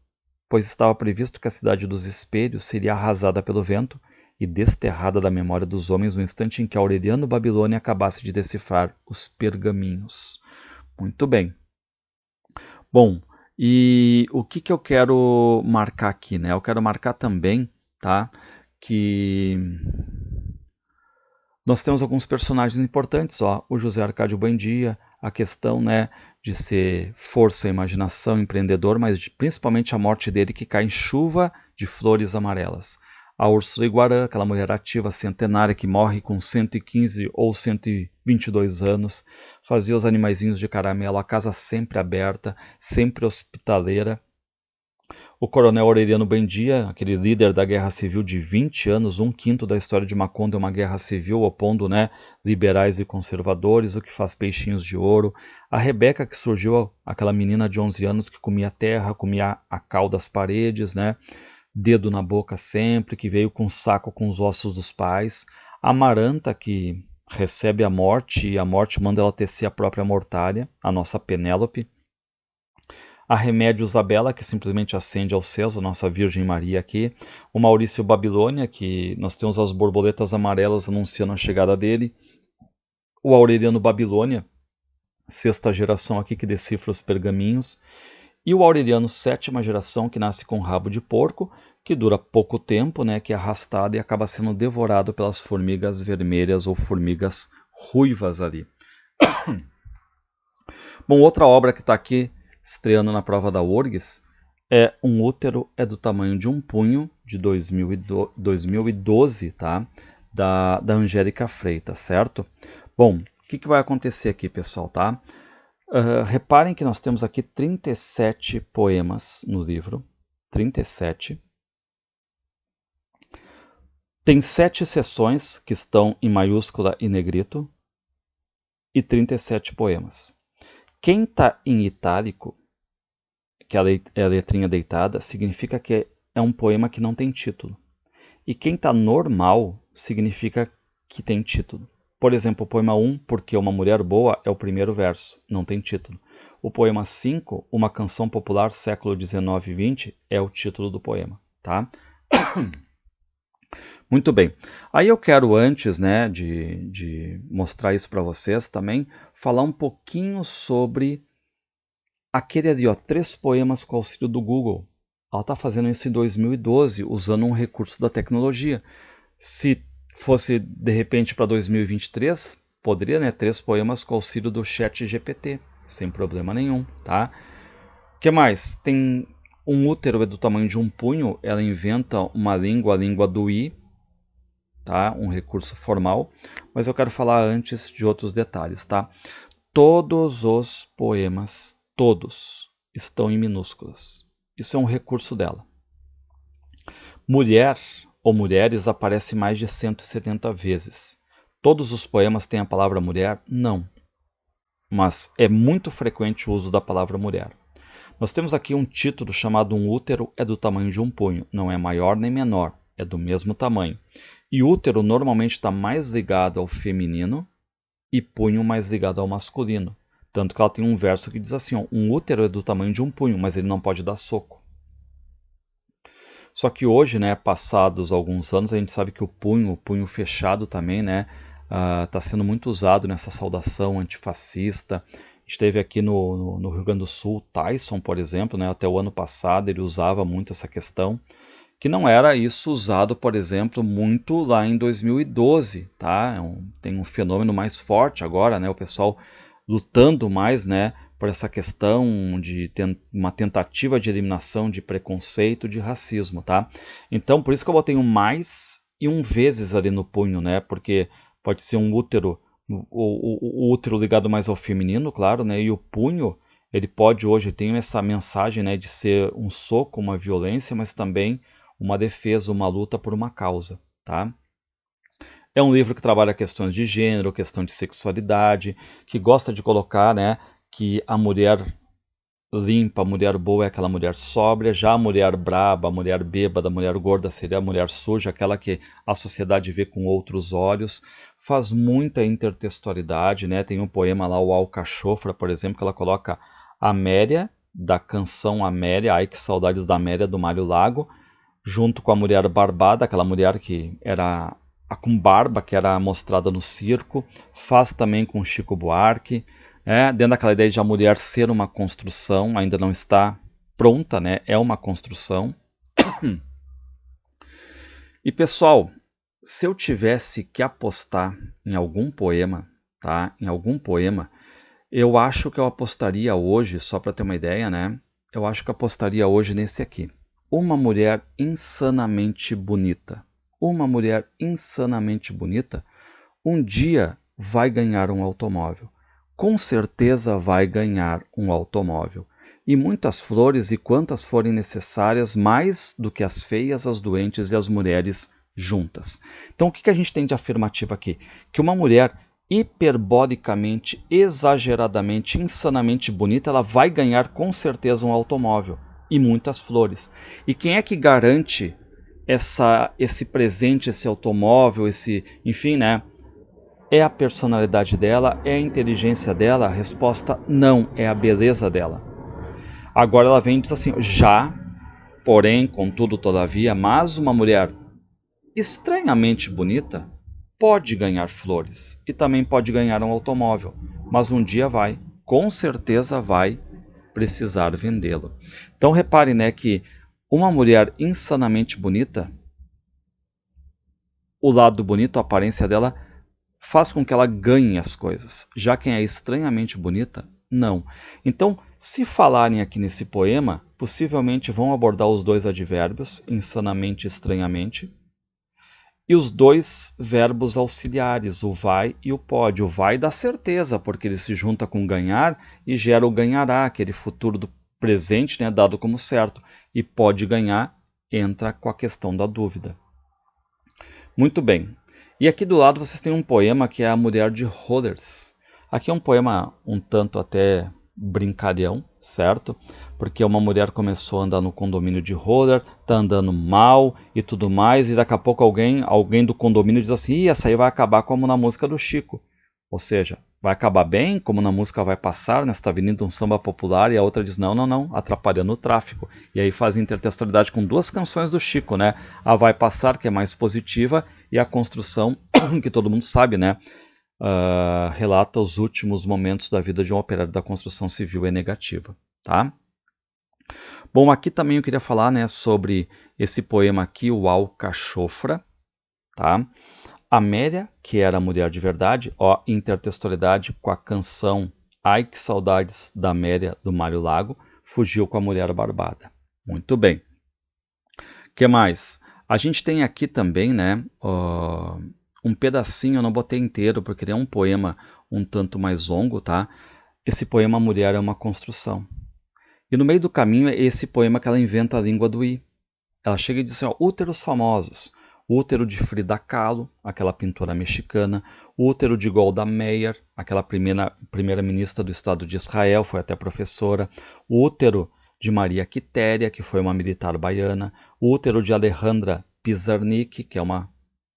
pois estava previsto que a cidade dos espelhos seria arrasada pelo vento e desterrada da memória dos homens no instante em que Aureliano Babilônia acabasse de decifrar os pergaminhos. Muito bem. Bom, e o que eu quero marcar aqui, né? Eu quero marcar também, tá? Que nós temos alguns personagens importantes, ó. O José Arcádio Buendia, a questão, né, de ser força, imaginação, empreendedor, mas principalmente a morte dele que cai em chuva de flores amarelas. A Úrsula Iguarã, aquela mulher ativa centenária que morre com 115 ou 122 anos, fazia os animaizinhos de caramelo, a casa sempre aberta, sempre hospitaleira. O coronel Aureliano Buendia, aquele líder da guerra civil de 20 anos, 1/5 da história de Macondo é uma guerra civil, opondo, né, liberais e conservadores, o que faz peixinhos de ouro. A Rebeca, que surgiu, aquela menina de 11 anos que comia terra, comia a cal das paredes, né, dedo na boca sempre, que veio com um saco com os ossos dos pais. A Amaranta, que recebe a morte e a morte manda ela tecer a própria mortalha, a nossa Penélope. A Remédio Isabela, que simplesmente ascende aos céus, a nossa Virgem Maria aqui. O Maurício Babilônia, que nós temos as borboletas amarelas anunciando a chegada dele. O Aureliano Babilônia, sexta geração aqui que decifra os pergaminhos. E o Aureliano, sétima geração, que nasce com rabo de porco, que dura pouco tempo, né, que é arrastado e acaba sendo devorado pelas formigas vermelhas ou formigas ruivas ali. Bom, outra obra que está aqui estreando na prova da URGS é Um Útero é do Tamanho de um Punho, de 2012, tá? Da Angélica Freitas, certo? Bom, o que vai acontecer aqui, pessoal, tá? Reparem que nós temos aqui 37 poemas no livro, 37. Tem 7 seções que estão em maiúscula e negrito e 37 poemas. Quem está em itálico, que é a letrinha deitada, significa que é um poema que não tem título. E quem está normal significa que tem título. Por exemplo, o poema 1, Porque uma Mulher Boa, é o primeiro verso, não tem título. O poema 5, Uma Canção Popular, século XIX e XX, é o título do poema, tá? Muito bem. Aí eu quero, antes, né, de mostrar isso para vocês também, falar um pouquinho sobre aquele ali, ó, 3 poemas com auxílio do Google. Ela está fazendo isso em 2012, usando um recurso da tecnologia. Se fosse, de repente, para 2023, poderia, né, 3 poemas com auxílio do chat GPT, sem problema nenhum, tá? O que mais? Tem Um Útero é do Tamanho de um Punho, ela inventa uma língua, a língua do I, tá? Um recurso formal, mas eu quero falar antes de outros detalhes, tá? Todos os poemas, todos, estão em minúsculas. Isso é um recurso dela. Mulher ou mulheres aparece mais de 170 vezes. Todos os poemas têm a palavra mulher? Não. Mas é muito frequente o uso da palavra mulher. Nós temos aqui um título chamado Um Útero é do Tamanho de um Punho. Não é maior nem menor, é do mesmo tamanho. E útero normalmente está mais ligado ao feminino e punho mais ligado ao masculino. Tanto que ela tem um verso que diz assim, ó, um útero é do tamanho de um punho, mas ele não pode dar soco. Só que hoje, né, passados alguns anos, a gente sabe que o punho fechado também, né, está sendo muito usado nessa saudação antifascista. A gente teve aqui no Rio Grande do Sul, Tyson, por exemplo, né, até o ano passado ele usava muito essa questão, que não era isso usado, por exemplo, muito lá em 2012, tá? Tem um fenômeno mais forte agora, né? O pessoal lutando mais, né, por essa questão de uma tentativa de eliminação de preconceito, de racismo, tá? Então, por isso que eu botei um mais e um vezes ali no punho, né? Porque pode ser um útero, o útero ligado mais ao feminino, claro, né? E o punho, ele pode hoje, tem essa mensagem, né, de ser um soco, uma violência, mas também uma defesa, uma luta por uma causa, tá? É um livro que trabalha questões de gênero, questão de sexualidade, que gosta de colocar, né, que a mulher limpa, a mulher boa é aquela mulher sóbria, já a mulher braba, a mulher bêbada, a mulher gorda seria a mulher suja, aquela que a sociedade vê com outros olhos. Faz muita intertextualidade, né? Tem um poema lá, o Alcachofra, por exemplo, que ela coloca a Amélia, da canção Amélia, ai que saudades da Amélia, do Mário Lago, junto com a mulher barbada, aquela mulher que era a com barba, que era mostrada no circo, faz também com Chico Buarque, dentro daquela ideia de a mulher ser uma construção, ainda não está pronta, né? É uma construção. E pessoal, se eu tivesse que apostar em algum poema, tá? Em algum poema, eu acho que eu apostaria hoje, só para ter uma ideia, né? Eu acho que eu apostaria hoje nesse aqui. Uma mulher insanamente bonita. Uma mulher insanamente bonita um dia vai ganhar um automóvel. Com certeza vai ganhar um automóvel. E muitas flores e quantas forem necessárias, mais do que as feias, as doentes e as mulheres juntas. Então o que a gente tem de afirmativa aqui? Que uma mulher hiperbolicamente, exageradamente, insanamente bonita, ela vai ganhar com certeza um automóvel e muitas flores. E quem é que garante esse presente, esse automóvel, enfim, né? É a personalidade dela? É a inteligência dela? A resposta não, é a beleza dela. Agora ela vem e diz assim, porém, contudo, todavia, mas uma mulher estranhamente bonita pode ganhar flores e também pode ganhar um automóvel, mas um dia com certeza vai precisar vendê-lo. Então repare, né, que uma mulher insanamente bonita, o lado bonito, a aparência dela, faz com que ela ganhe as coisas. Já quem é estranhamente bonita Não. Então, se falarem aqui nesse poema, possivelmente vão abordar os dois advérbios, insanamente e estranhamente, e os dois verbos auxiliares, o vai e o pode. O vai dá certeza, porque ele se junta com ganhar e gera o ganhará, aquele futuro do presente, né, dado como certo. E pode ganhar entra com a questão da dúvida. Muito bem. E aqui do lado vocês têm um poema que é A Mulher de Roders. Aqui é um poema um tanto até brincalhão, certo? Porque uma mulher começou a andar no condomínio de Roder, tá andando mal e tudo mais, e daqui a pouco alguém do condomínio diz assim: Ih, essa aí vai acabar como na música do Chico. Ou seja, vai acabar bem, como na música Vai Passar, nesta avenida um samba popular, e a outra diz não, atrapalhando o tráfego. E aí faz intertextualidade com duas canções do Chico, né? A Vai Passar, que é mais positiva, e a Construção, que todo mundo sabe, né? Relata os últimos momentos da vida de um operário da construção civil, é negativa, tá? Bom, aqui também eu queria falar, né, sobre esse poema aqui, o Alcachofra, tá? Amélia, que era a mulher de verdade, ó, intertextualidade com a canção Ai que saudades da Amélia, do Mário Lago, fugiu com a mulher barbada. Muito bem. O que mais? A gente tem aqui também, né, um pedacinho, eu não botei inteiro, porque ele é um poema um tanto mais longo, tá? Esse poema A Mulher é uma Construção. E no meio do caminho é esse poema que ela inventa a língua do I. Ela chega e diz assim, ó, úteros famosos. O útero de Frida Kahlo, aquela pintora mexicana. O útero de Golda Meir, aquela primeira-ministra do Estado de Israel, foi até professora. O útero de Maria Quitéria, que foi uma militar baiana. O útero de Alejandra Pizarnik, que é uma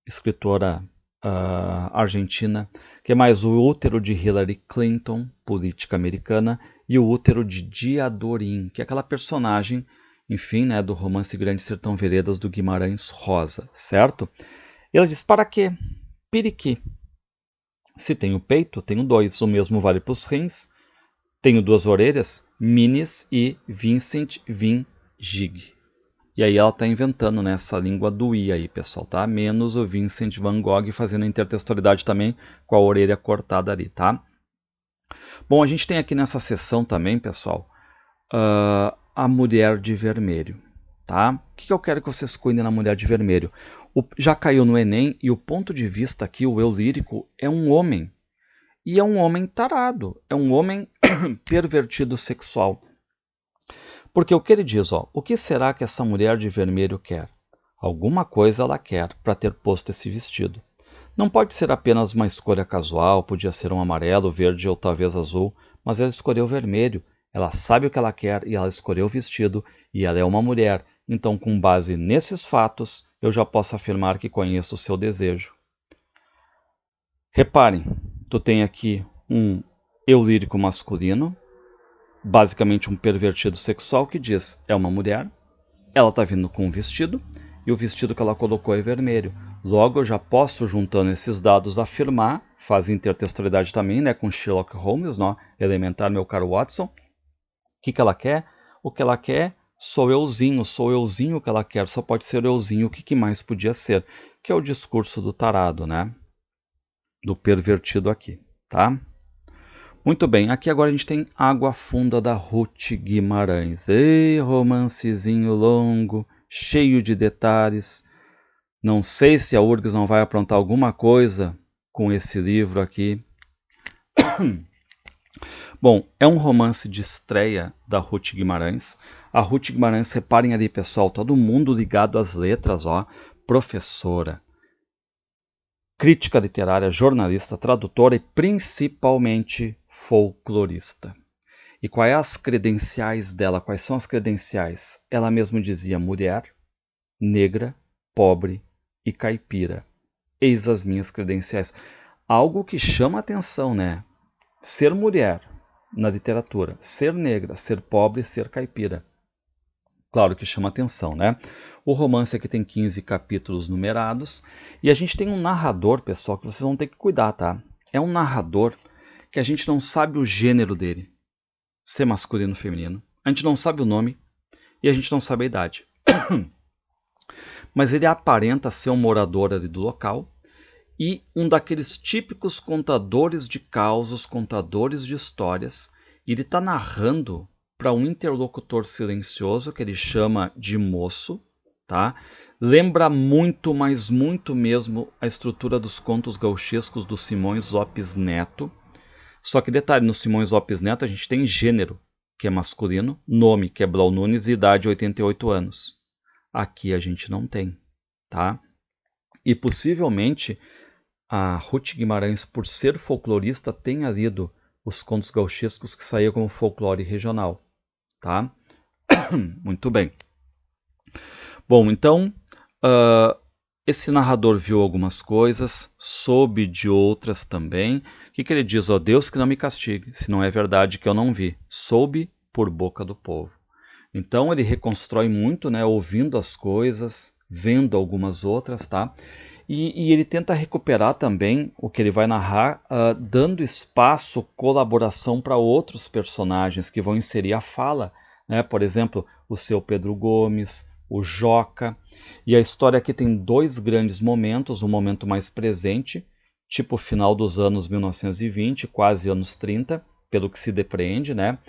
escritora argentina. Que mais? O útero de Hillary Clinton, política americana. E o útero de Diadorim, que é aquela personagem, enfim, né, do romance Grande Sertão Veredas do Guimarães Rosa, certo? E ela diz, para quê? Piriqui. Se tenho peito, tenho dois, o mesmo vale para os rins. Tenho duas orelhas, Minis e Vincent Van Gogh. E aí ela está inventando, né, essa língua do I aí, pessoal, tá? Menos o Vincent Van Gogh fazendo intertextualidade também com a orelha cortada ali, tá? Bom, a gente tem aqui nessa sessão também, pessoal, a Mulher de Vermelho, tá? O que eu quero que vocês cuidem na Mulher de Vermelho? Já caiu no Enem e o ponto de vista aqui, o eu lírico, é um homem. E é um homem tarado, é um homem pervertido sexual. Porque o que ele diz, ó, o que será que essa mulher de vermelho quer? Alguma coisa ela quer para ter posto esse vestido. Não pode ser apenas uma escolha casual, podia ser um amarelo, verde ou talvez azul, mas ela escolheu vermelho. Ela sabe o que ela quer e ela escolheu o vestido, e ela é uma mulher. Então, com base nesses fatos, eu já posso afirmar que conheço o seu desejo. Reparem, tu tem aqui um eu lírico masculino, basicamente um pervertido sexual que diz, é uma mulher, ela está vindo com um vestido, e o vestido que ela colocou é vermelho. Logo, eu já posso, juntando esses dados, afirmar, faz intertextualidade também, né, com Sherlock Holmes, não? Elementar, meu caro Watson. O que ela quer? O que ela quer sou euzinho que ela quer, só pode ser euzinho, o que mais podia ser? Que é o discurso do tarado, né? Do pervertido aqui, tá? Muito bem, aqui agora a gente tem Água Funda da Ruth Guimarães. Ei, romancezinho longo, cheio de detalhes. Não sei se a URGS não vai aprontar alguma coisa com esse livro aqui. Bom, é um romance de estreia da Ruth Guimarães. A Ruth Guimarães, reparem ali, pessoal, todo mundo ligado às letras, ó. Professora, crítica literária, jornalista, tradutora e principalmente folclorista. E quais as credenciais dela? Quais são as credenciais? Ela mesma dizia mulher, negra, pobre e caipira. Eis as minhas credenciais. Algo que chama atenção, né? Ser mulher na literatura, ser negra, ser pobre, ser caipira. Claro que chama atenção, né? O romance aqui tem 15 capítulos numerados e a gente tem um narrador, pessoal, que vocês vão ter que cuidar, tá? É um narrador que a gente não sabe o gênero dele, se é masculino ou feminino. A gente não sabe o nome e a gente não sabe a idade. Mas ele aparenta ser um morador ali do local e um daqueles típicos contadores de causos, contadores de histórias, Ele está narrando para um interlocutor silencioso que ele chama de moço, tá? Lembra muito, mas muito mesmo, a estrutura dos contos gauchescos do Simões Lopes Neto. Só que detalhe, no Simões Lopes Neto a gente tem gênero, que é masculino, nome, que é Blau Nunes, e idade 88 anos. Aqui a gente não tem, tá? E possivelmente a Ruth Guimarães, por ser folclorista, tenha lido os contos gauchescos que saíam como folclore regional, tá? Muito bem. Bom, então, esse narrador viu algumas coisas, soube de outras também. O que ele diz? Ó, Deus que não me castigue, se não é verdade que eu não vi. Soube por boca do povo. Então ele reconstrói muito, né, ouvindo as coisas, vendo algumas outras, tá? E ele tenta recuperar também o que ele vai narrar, dando espaço, colaboração para outros personagens que vão inserir a fala, né? Por exemplo, o seu Pedro Gomes, o Joca. E a história aqui tem dois grandes momentos, um momento mais presente, tipo final dos anos 1920, quase anos 30, pelo que se depreende, né?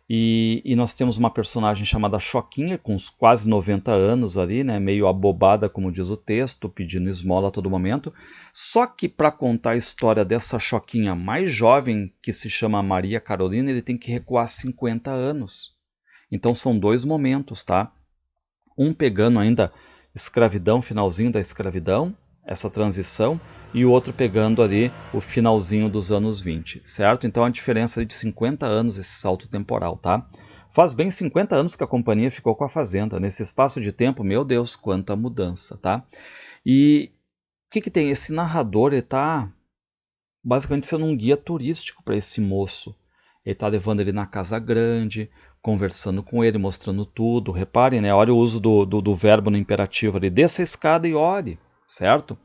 E nós temos uma personagem chamada Choquinha, com uns quase 90 anos ali, né, meio abobada, como diz o texto, pedindo esmola a todo momento. Só que para contar a história dessa Choquinha mais jovem, que se chama Maria Carolina, ele tem que recuar 50 anos. Então são dois momentos, tá? Um pegando ainda escravidão, finalzinho da escravidão, essa transição, e o outro pegando ali o finalzinho dos anos 20, certo? Então a diferença de 50 anos, esse salto temporal, tá? Faz bem 50 anos que a companhia ficou com a fazenda. Nesse espaço de tempo, meu Deus, quanta mudança, tá? E o que tem? Esse narrador, ele tá basicamente sendo um guia turístico para esse moço. Ele tá levando ele na casa grande, conversando com ele, mostrando tudo. Reparem, né? Olha o uso do verbo no imperativo ali. Desça a escada e olhe, certo?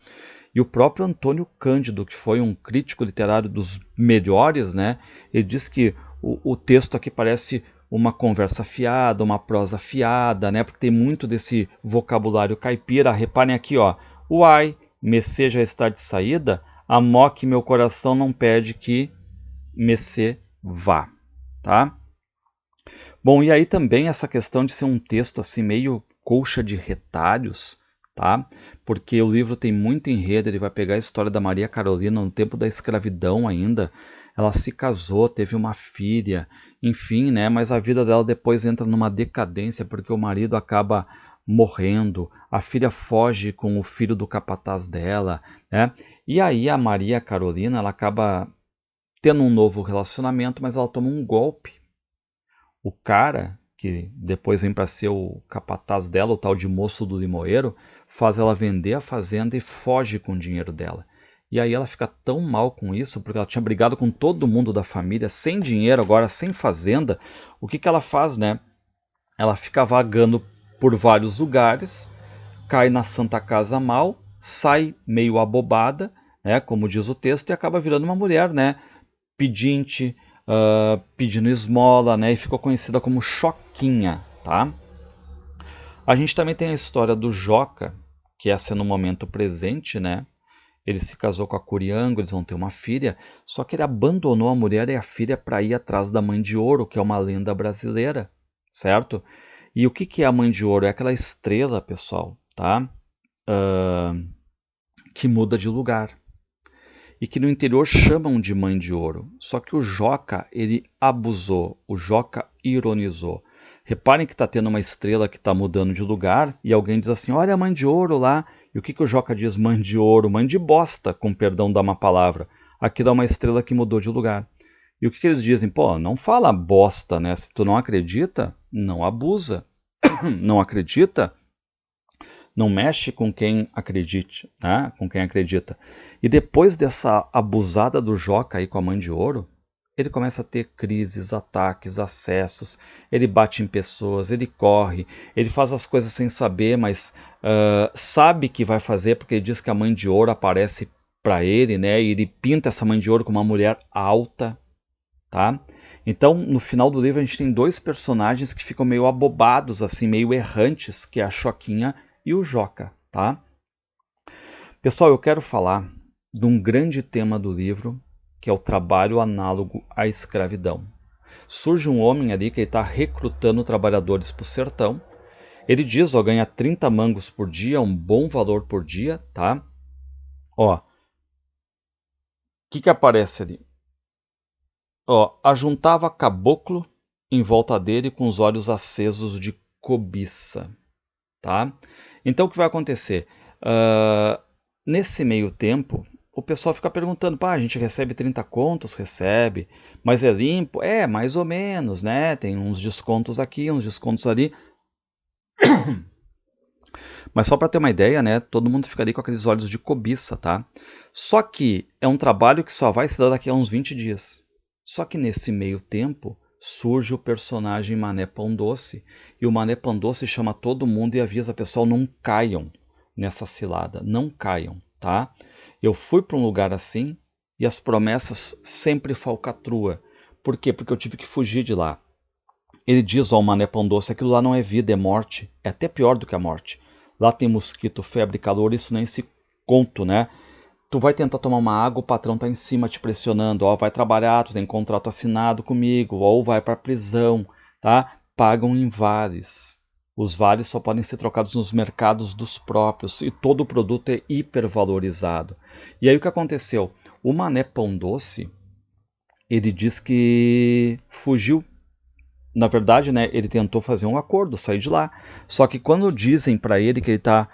E o próprio Antônio Cândido, que foi um crítico literário dos melhores, né? Ele diz que o texto aqui parece uma conversa fiada, uma prosa fiada, né? Porque tem muito desse vocabulário caipira. Reparem aqui, ó. Uai, Messê já está de saída? A mó que meu coração não pede que Messê vá, tá? Bom, e aí também essa questão de ser um texto assim meio colcha de retalhos, tá? Porque o livro tem muito enredo, ele vai pegar a história da Maria Carolina no tempo da escravidão ainda. Ela se casou, teve uma filha, enfim, né? Mas a vida dela depois entra numa decadência porque o marido acaba morrendo, a filha foge com o filho do capataz dela, né? E aí a Maria Carolina, ela acaba tendo um novo relacionamento, mas ela toma um golpe. O cara, que depois vem para ser o capataz dela, o tal de moço do limoeiro, faz ela vender a fazenda e foge com o dinheiro dela. E aí ela fica tão mal com isso, porque ela tinha brigado com todo mundo da família, sem dinheiro, agora sem fazenda. O que ela faz, né? Ela fica vagando por vários lugares, cai na Santa Casa mal, sai meio abobada, né, como diz o texto, e acaba virando uma mulher, né, pedinte, pedindo esmola, né, e ficou conhecida como Choquinha, tá? A gente também tem a história do Joca, que essa é no momento presente, né? Ele se casou com a Curiango, eles vão ter uma filha, só que ele abandonou a mulher e a filha para ir atrás da Mãe de Ouro, que é uma lenda brasileira, certo? E o que é a Mãe de Ouro? É aquela estrela, pessoal, tá? Que muda de lugar. E que no interior chamam de Mãe de Ouro. Só que o Joca, ele abusou, o Joca ironizou. Reparem que está tendo uma estrela que está mudando de lugar e alguém diz assim, olha a Mãe de Ouro lá. E o que o Joca diz? Mãe de Ouro, mãe de bosta, com perdão da má palavra. Aqui dá uma estrela que mudou de lugar. E o que eles dizem? Pô, não fala bosta, né? Se tu não acredita, não abusa. Não acredita? Não mexe com quem acredite, né? Com quem acredita. E depois dessa abusada do Joca aí com a Mãe de Ouro, ele começa a ter crises, ataques, acessos, ele bate em pessoas, ele corre, ele faz as coisas sem saber, mas sabe que vai fazer porque ele diz que a Mãe de Ouro aparece para ele, né? E ele pinta essa Mãe de Ouro como uma mulher alta, tá? Então, no final do livro, a gente tem dois personagens que ficam meio abobados, assim, meio errantes, que é a Choquinha e o Joca, tá? Pessoal, eu quero falar de um grande tema do livro, que é o trabalho análogo à escravidão. Surge um homem ali que está recrutando trabalhadores para o sertão. Ele diz, ó, ganha 30 mangos por dia, um bom valor por dia, tá? Ó, o que aparece ali? Ó, ajuntava caboclo em volta dele com os olhos acesos de cobiça, tá? Então o que vai acontecer? Nesse meio tempo, o pessoal fica perguntando, pá, a gente recebe 30 contos? Recebe, mas é limpo? É, mais ou menos, né? Tem uns descontos aqui, uns descontos ali. Mas só para ter uma ideia, né? Todo mundo fica ali com aqueles olhos de cobiça, tá? Só que é um trabalho que só vai se dar daqui a uns 20 dias. Só que nesse meio tempo surge o personagem Mané Pão Doce. E o Mané Pão Doce chama todo mundo e avisa, pessoal, não caiam nessa cilada, não caiam, tá? Eu fui para um lugar assim e as promessas sempre falcatrua. Por quê? Porque eu tive que fugir de lá. Ele diz ao Mané Pão Doce, aquilo lá não é vida, é morte. É até pior do que a morte. Lá tem mosquito, febre, calor, isso nem se conto, né? Tu vai tentar tomar uma água, o patrão tá em cima te pressionando, ó, vai trabalhar, tu tem contrato assinado comigo, ou vai pra prisão, tá? Pagam em vales. Os vales só podem ser trocados nos mercados dos próprios e todo o produto é hipervalorizado. E aí o que aconteceu? O Mané Pão Doce, ele diz que fugiu. Na verdade, né, ele tentou fazer um acordo, sair de lá. Só que quando dizem para ele que ele tá,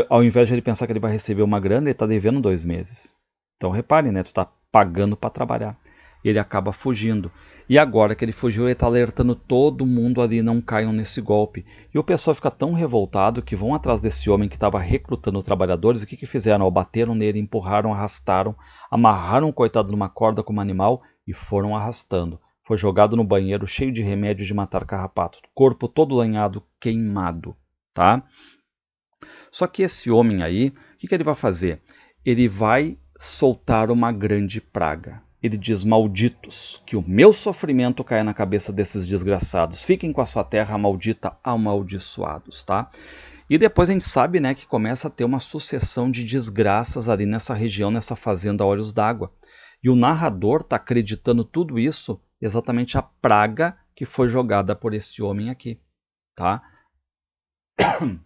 ao invés de ele pensar que ele vai receber uma grana, ele tá devendo 2 meses. Então reparem, né, tu tá pagando para trabalhar. Ele acaba fugindo. E agora que ele fugiu, ele tá alertando todo mundo ali, não caiam nesse golpe. E o pessoal fica tão revoltado que vão atrás desse homem que estava recrutando trabalhadores. E o que fizeram? Bateram nele, empurraram, arrastaram, amarraram o coitado numa corda como animal e foram arrastando. Foi jogado no banheiro cheio de remédio de matar carrapato, corpo todo lanhado, queimado, tá? Só que esse homem aí, o que ele vai fazer? Ele vai soltar uma grande praga. Ele diz, malditos, que o meu sofrimento caia na cabeça desses desgraçados. Fiquem com a sua terra maldita, amaldiçoados, tá? E depois a gente sabe, né, que começa a ter uma sucessão de desgraças ali nessa região, nessa fazenda Olhos d'Água. E o narrador está acreditando tudo isso exatamente a praga que foi jogada por esse homem aqui, tá? O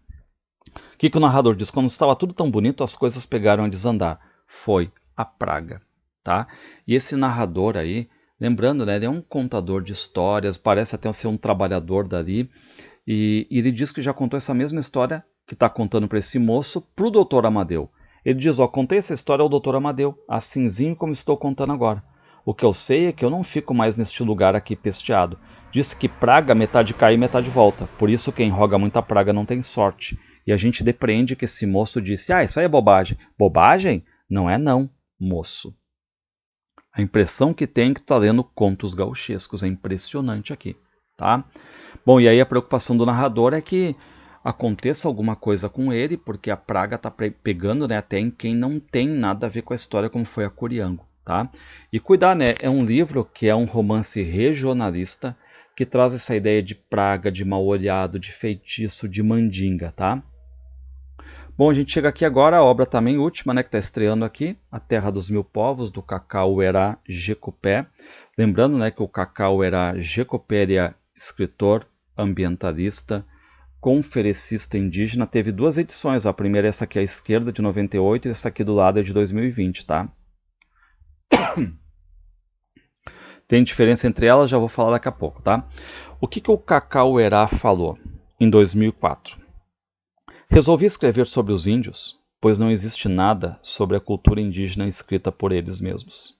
que o narrador diz? Quando estava tudo tão bonito, as coisas pegaram a desandar. Foi a praga, tá? E esse narrador aí, lembrando, né, ele é um contador de histórias, parece até ser um trabalhador dali, e ele diz que já contou essa mesma história que está contando para esse moço, para o doutor Amadeu. Ele diz, ó, contei essa história ao doutor Amadeu, assimzinho como estou contando agora. O que eu sei é que eu não fico mais neste lugar aqui pesteado. Disse que praga metade cai e metade volta. Por isso quem roga muita praga não tem sorte. E a gente depreende que esse moço disse, isso aí é bobagem. Bobagem? Não é não, moço. A impressão que tem é que tu tá lendo contos gauchescos. É impressionante aqui, tá? Bom, e aí a preocupação do narrador é que aconteça alguma coisa com ele, porque a praga tá pegando, né, até em quem não tem nada a ver com a história, como foi a Curiango. Tá? E cuidar, né? É um livro que é um romance regionalista que traz essa ideia de praga, de mal-olhado, de feitiço, de mandinga, tá? Bom, a gente chega aqui agora, a obra também última, né, que está estreando aqui, A Terra dos Mil Povos, do Cacauerá Jecopé. Lembrando, né, que o Cacauerá Jecopé é escritor, ambientalista, conferencista indígena, teve 2 edições, a primeira é essa aqui à esquerda, de 98, e essa aqui do lado é de 2020, tá? Tem diferença entre elas, já vou falar daqui a pouco, tá? O que o Cacauerá falou em 2004? Resolvi escrever sobre os índios, pois não existe nada sobre a cultura indígena escrita por eles mesmos.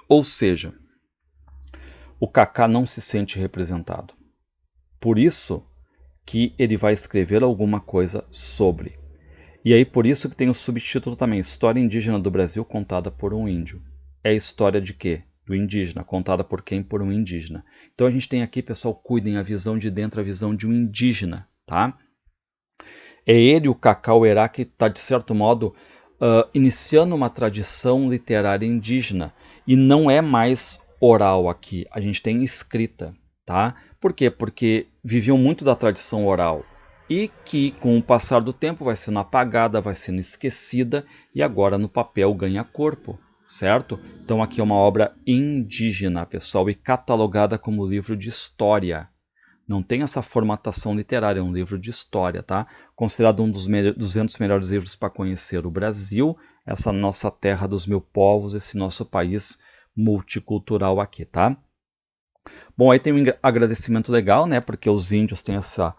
Ou seja, o Cacá não se sente representado. Por isso que ele vai escrever alguma coisa sobre. E aí por isso que tem o subtítulo também, História Indígena do Brasil contada por um índio. É a história de quê? Do indígena, contada por quem? Por um indígena. Então a gente tem aqui, pessoal, cuidem, a visão de dentro, a visão de um indígena, tá? É ele, o Cacauerá, que está, de certo modo, iniciando uma tradição literária indígena. E não é mais oral aqui, a gente tem escrita, tá? Por quê? Porque viviam muito da tradição oral. E que, com o passar do tempo, vai sendo apagada, vai sendo esquecida, e agora no papel ganha corpo. certo? Então aqui é uma obra indígena, pessoal, e catalogada como livro de história. Não tem essa formatação literária, é um livro de história, tá? Considerado um dos 200 melhores livros para conhecer o Brasil, essa nossa terra dos mil povos, esse nosso país multicultural aqui, tá? Bom, aí tem um agradecimento legal, né? Porque os índios têm essa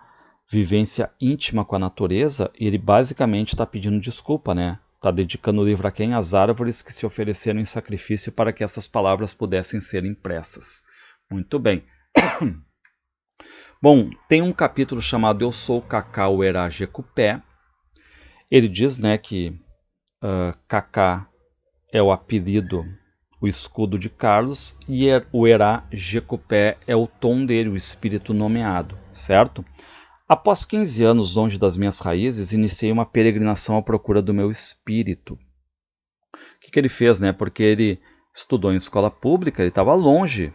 vivência íntima com a natureza e ele basicamente está pedindo desculpa, né? Está dedicando o livro a quem? As árvores que se ofereceram em sacrifício para que essas palavras pudessem ser impressas. Muito bem. Bom, tem um capítulo chamado Eu Sou Cacá Uerá Jecupé. Ele diz, né, que Cacá é o apelido, o escudo de Carlos, e o Uerá Jecupé é o tom dele, o espírito nomeado, certo? Após 15 anos longe das minhas raízes, iniciei uma peregrinação à procura do meu espírito. O que ele fez, né? Porque ele estudou em escola pública, ele estava longe,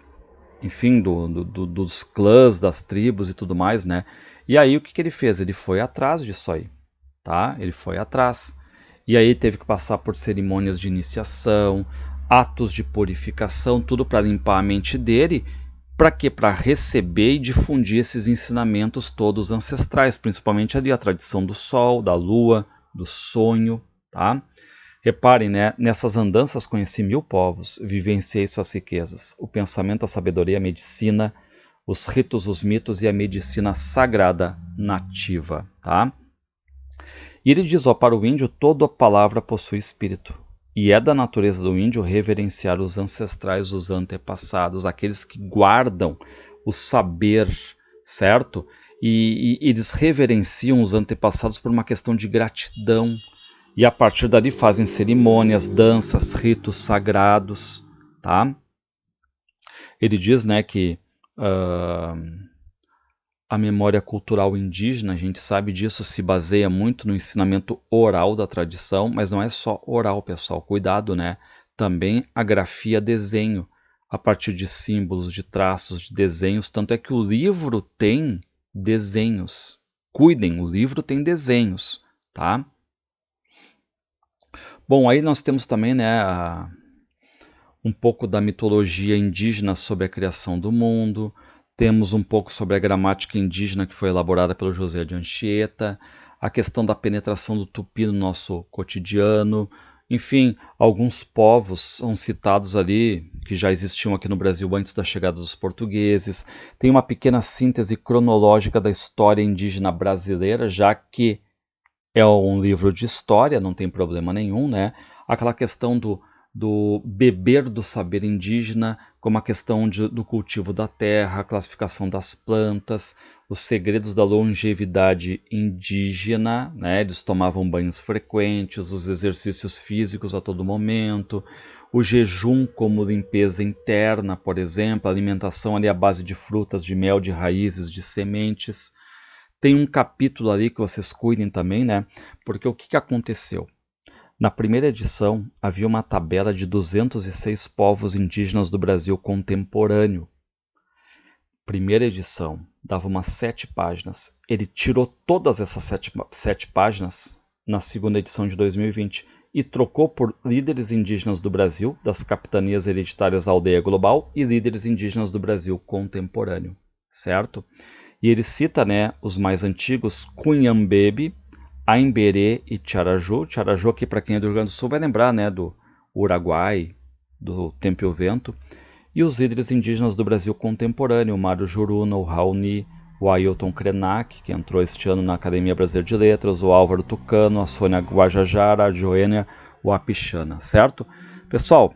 enfim, dos clãs, das tribos e tudo mais, né? E aí o que ele fez? Ele foi atrás disso aí, tá? Ele foi atrás. E aí teve que passar por cerimônias de iniciação, atos de purificação, tudo para limpar a mente dele. Para quê? Para receber e difundir esses ensinamentos todos ancestrais, principalmente ali a tradição do sol, da lua, do sonho, tá? Reparem, né? Nessas andanças conheci 1000 povos, vivenciei suas riquezas, o pensamento, a sabedoria, a medicina, os ritos, os mitos e a medicina sagrada nativa, tá? E ele diz, ó, para o índio, toda palavra possui espírito, e é da natureza do índio reverenciar os ancestrais, os antepassados, aqueles que guardam o saber, certo? E eles reverenciam os antepassados por uma questão de gratidão, e a partir dali fazem cerimônias, danças, ritos sagrados, tá? Ele diz, né, que a memória cultural indígena, a gente sabe disso, se baseia muito no ensinamento oral da tradição, mas não é só oral, pessoal, cuidado, né? Também a grafia, desenho, a partir de símbolos, de traços, de desenhos, tanto é que o livro tem desenhos. Cuidem, o livro tem desenhos, tá? Bom, aí nós temos também, né, um pouco da mitologia indígena sobre a criação do mundo, temos um pouco sobre a gramática indígena que foi elaborada pelo José de Anchieta, a questão da penetração do tupi no nosso cotidiano, enfim, alguns povos são citados ali que já existiam aqui no Brasil antes da chegada dos portugueses. Tem uma pequena síntese cronológica da história indígena brasileira, já que é um livro de história, não tem problema nenhum, né? Aquela questão do beber do saber indígena, como a questão do cultivo da terra, a classificação das plantas, os segredos da longevidade indígena, né? Eles tomavam banhos frequentes, os exercícios físicos a todo momento, o jejum como limpeza interna, por exemplo, a alimentação ali à base de frutas, de mel, de raízes, de sementes. Tem um capítulo ali que vocês cuidem também, né? Porque o que aconteceu? Na primeira edição, havia uma tabela de 206 povos indígenas do Brasil contemporâneo. Primeira edição, dava umas 7 páginas. Ele tirou todas essas 7 páginas na segunda edição de 2020 e trocou por líderes indígenas do Brasil, das capitanias hereditárias Aldeia Global, e líderes indígenas do Brasil contemporâneo, certo? E ele cita, né, os mais antigos, Cunhambebe, Aimberê e Tiaraju. Tiaraju aqui, para quem é do Rio Grande do Sul, vai lembrar, né, do Uruguai, do Tempo e o Vento. E os líderes indígenas do Brasil contemporâneo, o Mário Juruna, o Raoni, o Ailton Krenak, que entrou este ano na Academia Brasileira de Letras, o Álvaro Tucano, a Sônia Guajajara, a Joênia Wapichana, certo? Pessoal,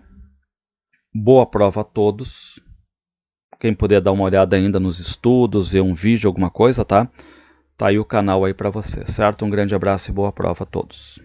boa prova a todos. Quem puder dar uma olhada ainda nos estudos, ver um vídeo, alguma coisa, tá? Tá aí o canal aí para você, certo? Um grande abraço e boa prova a todos.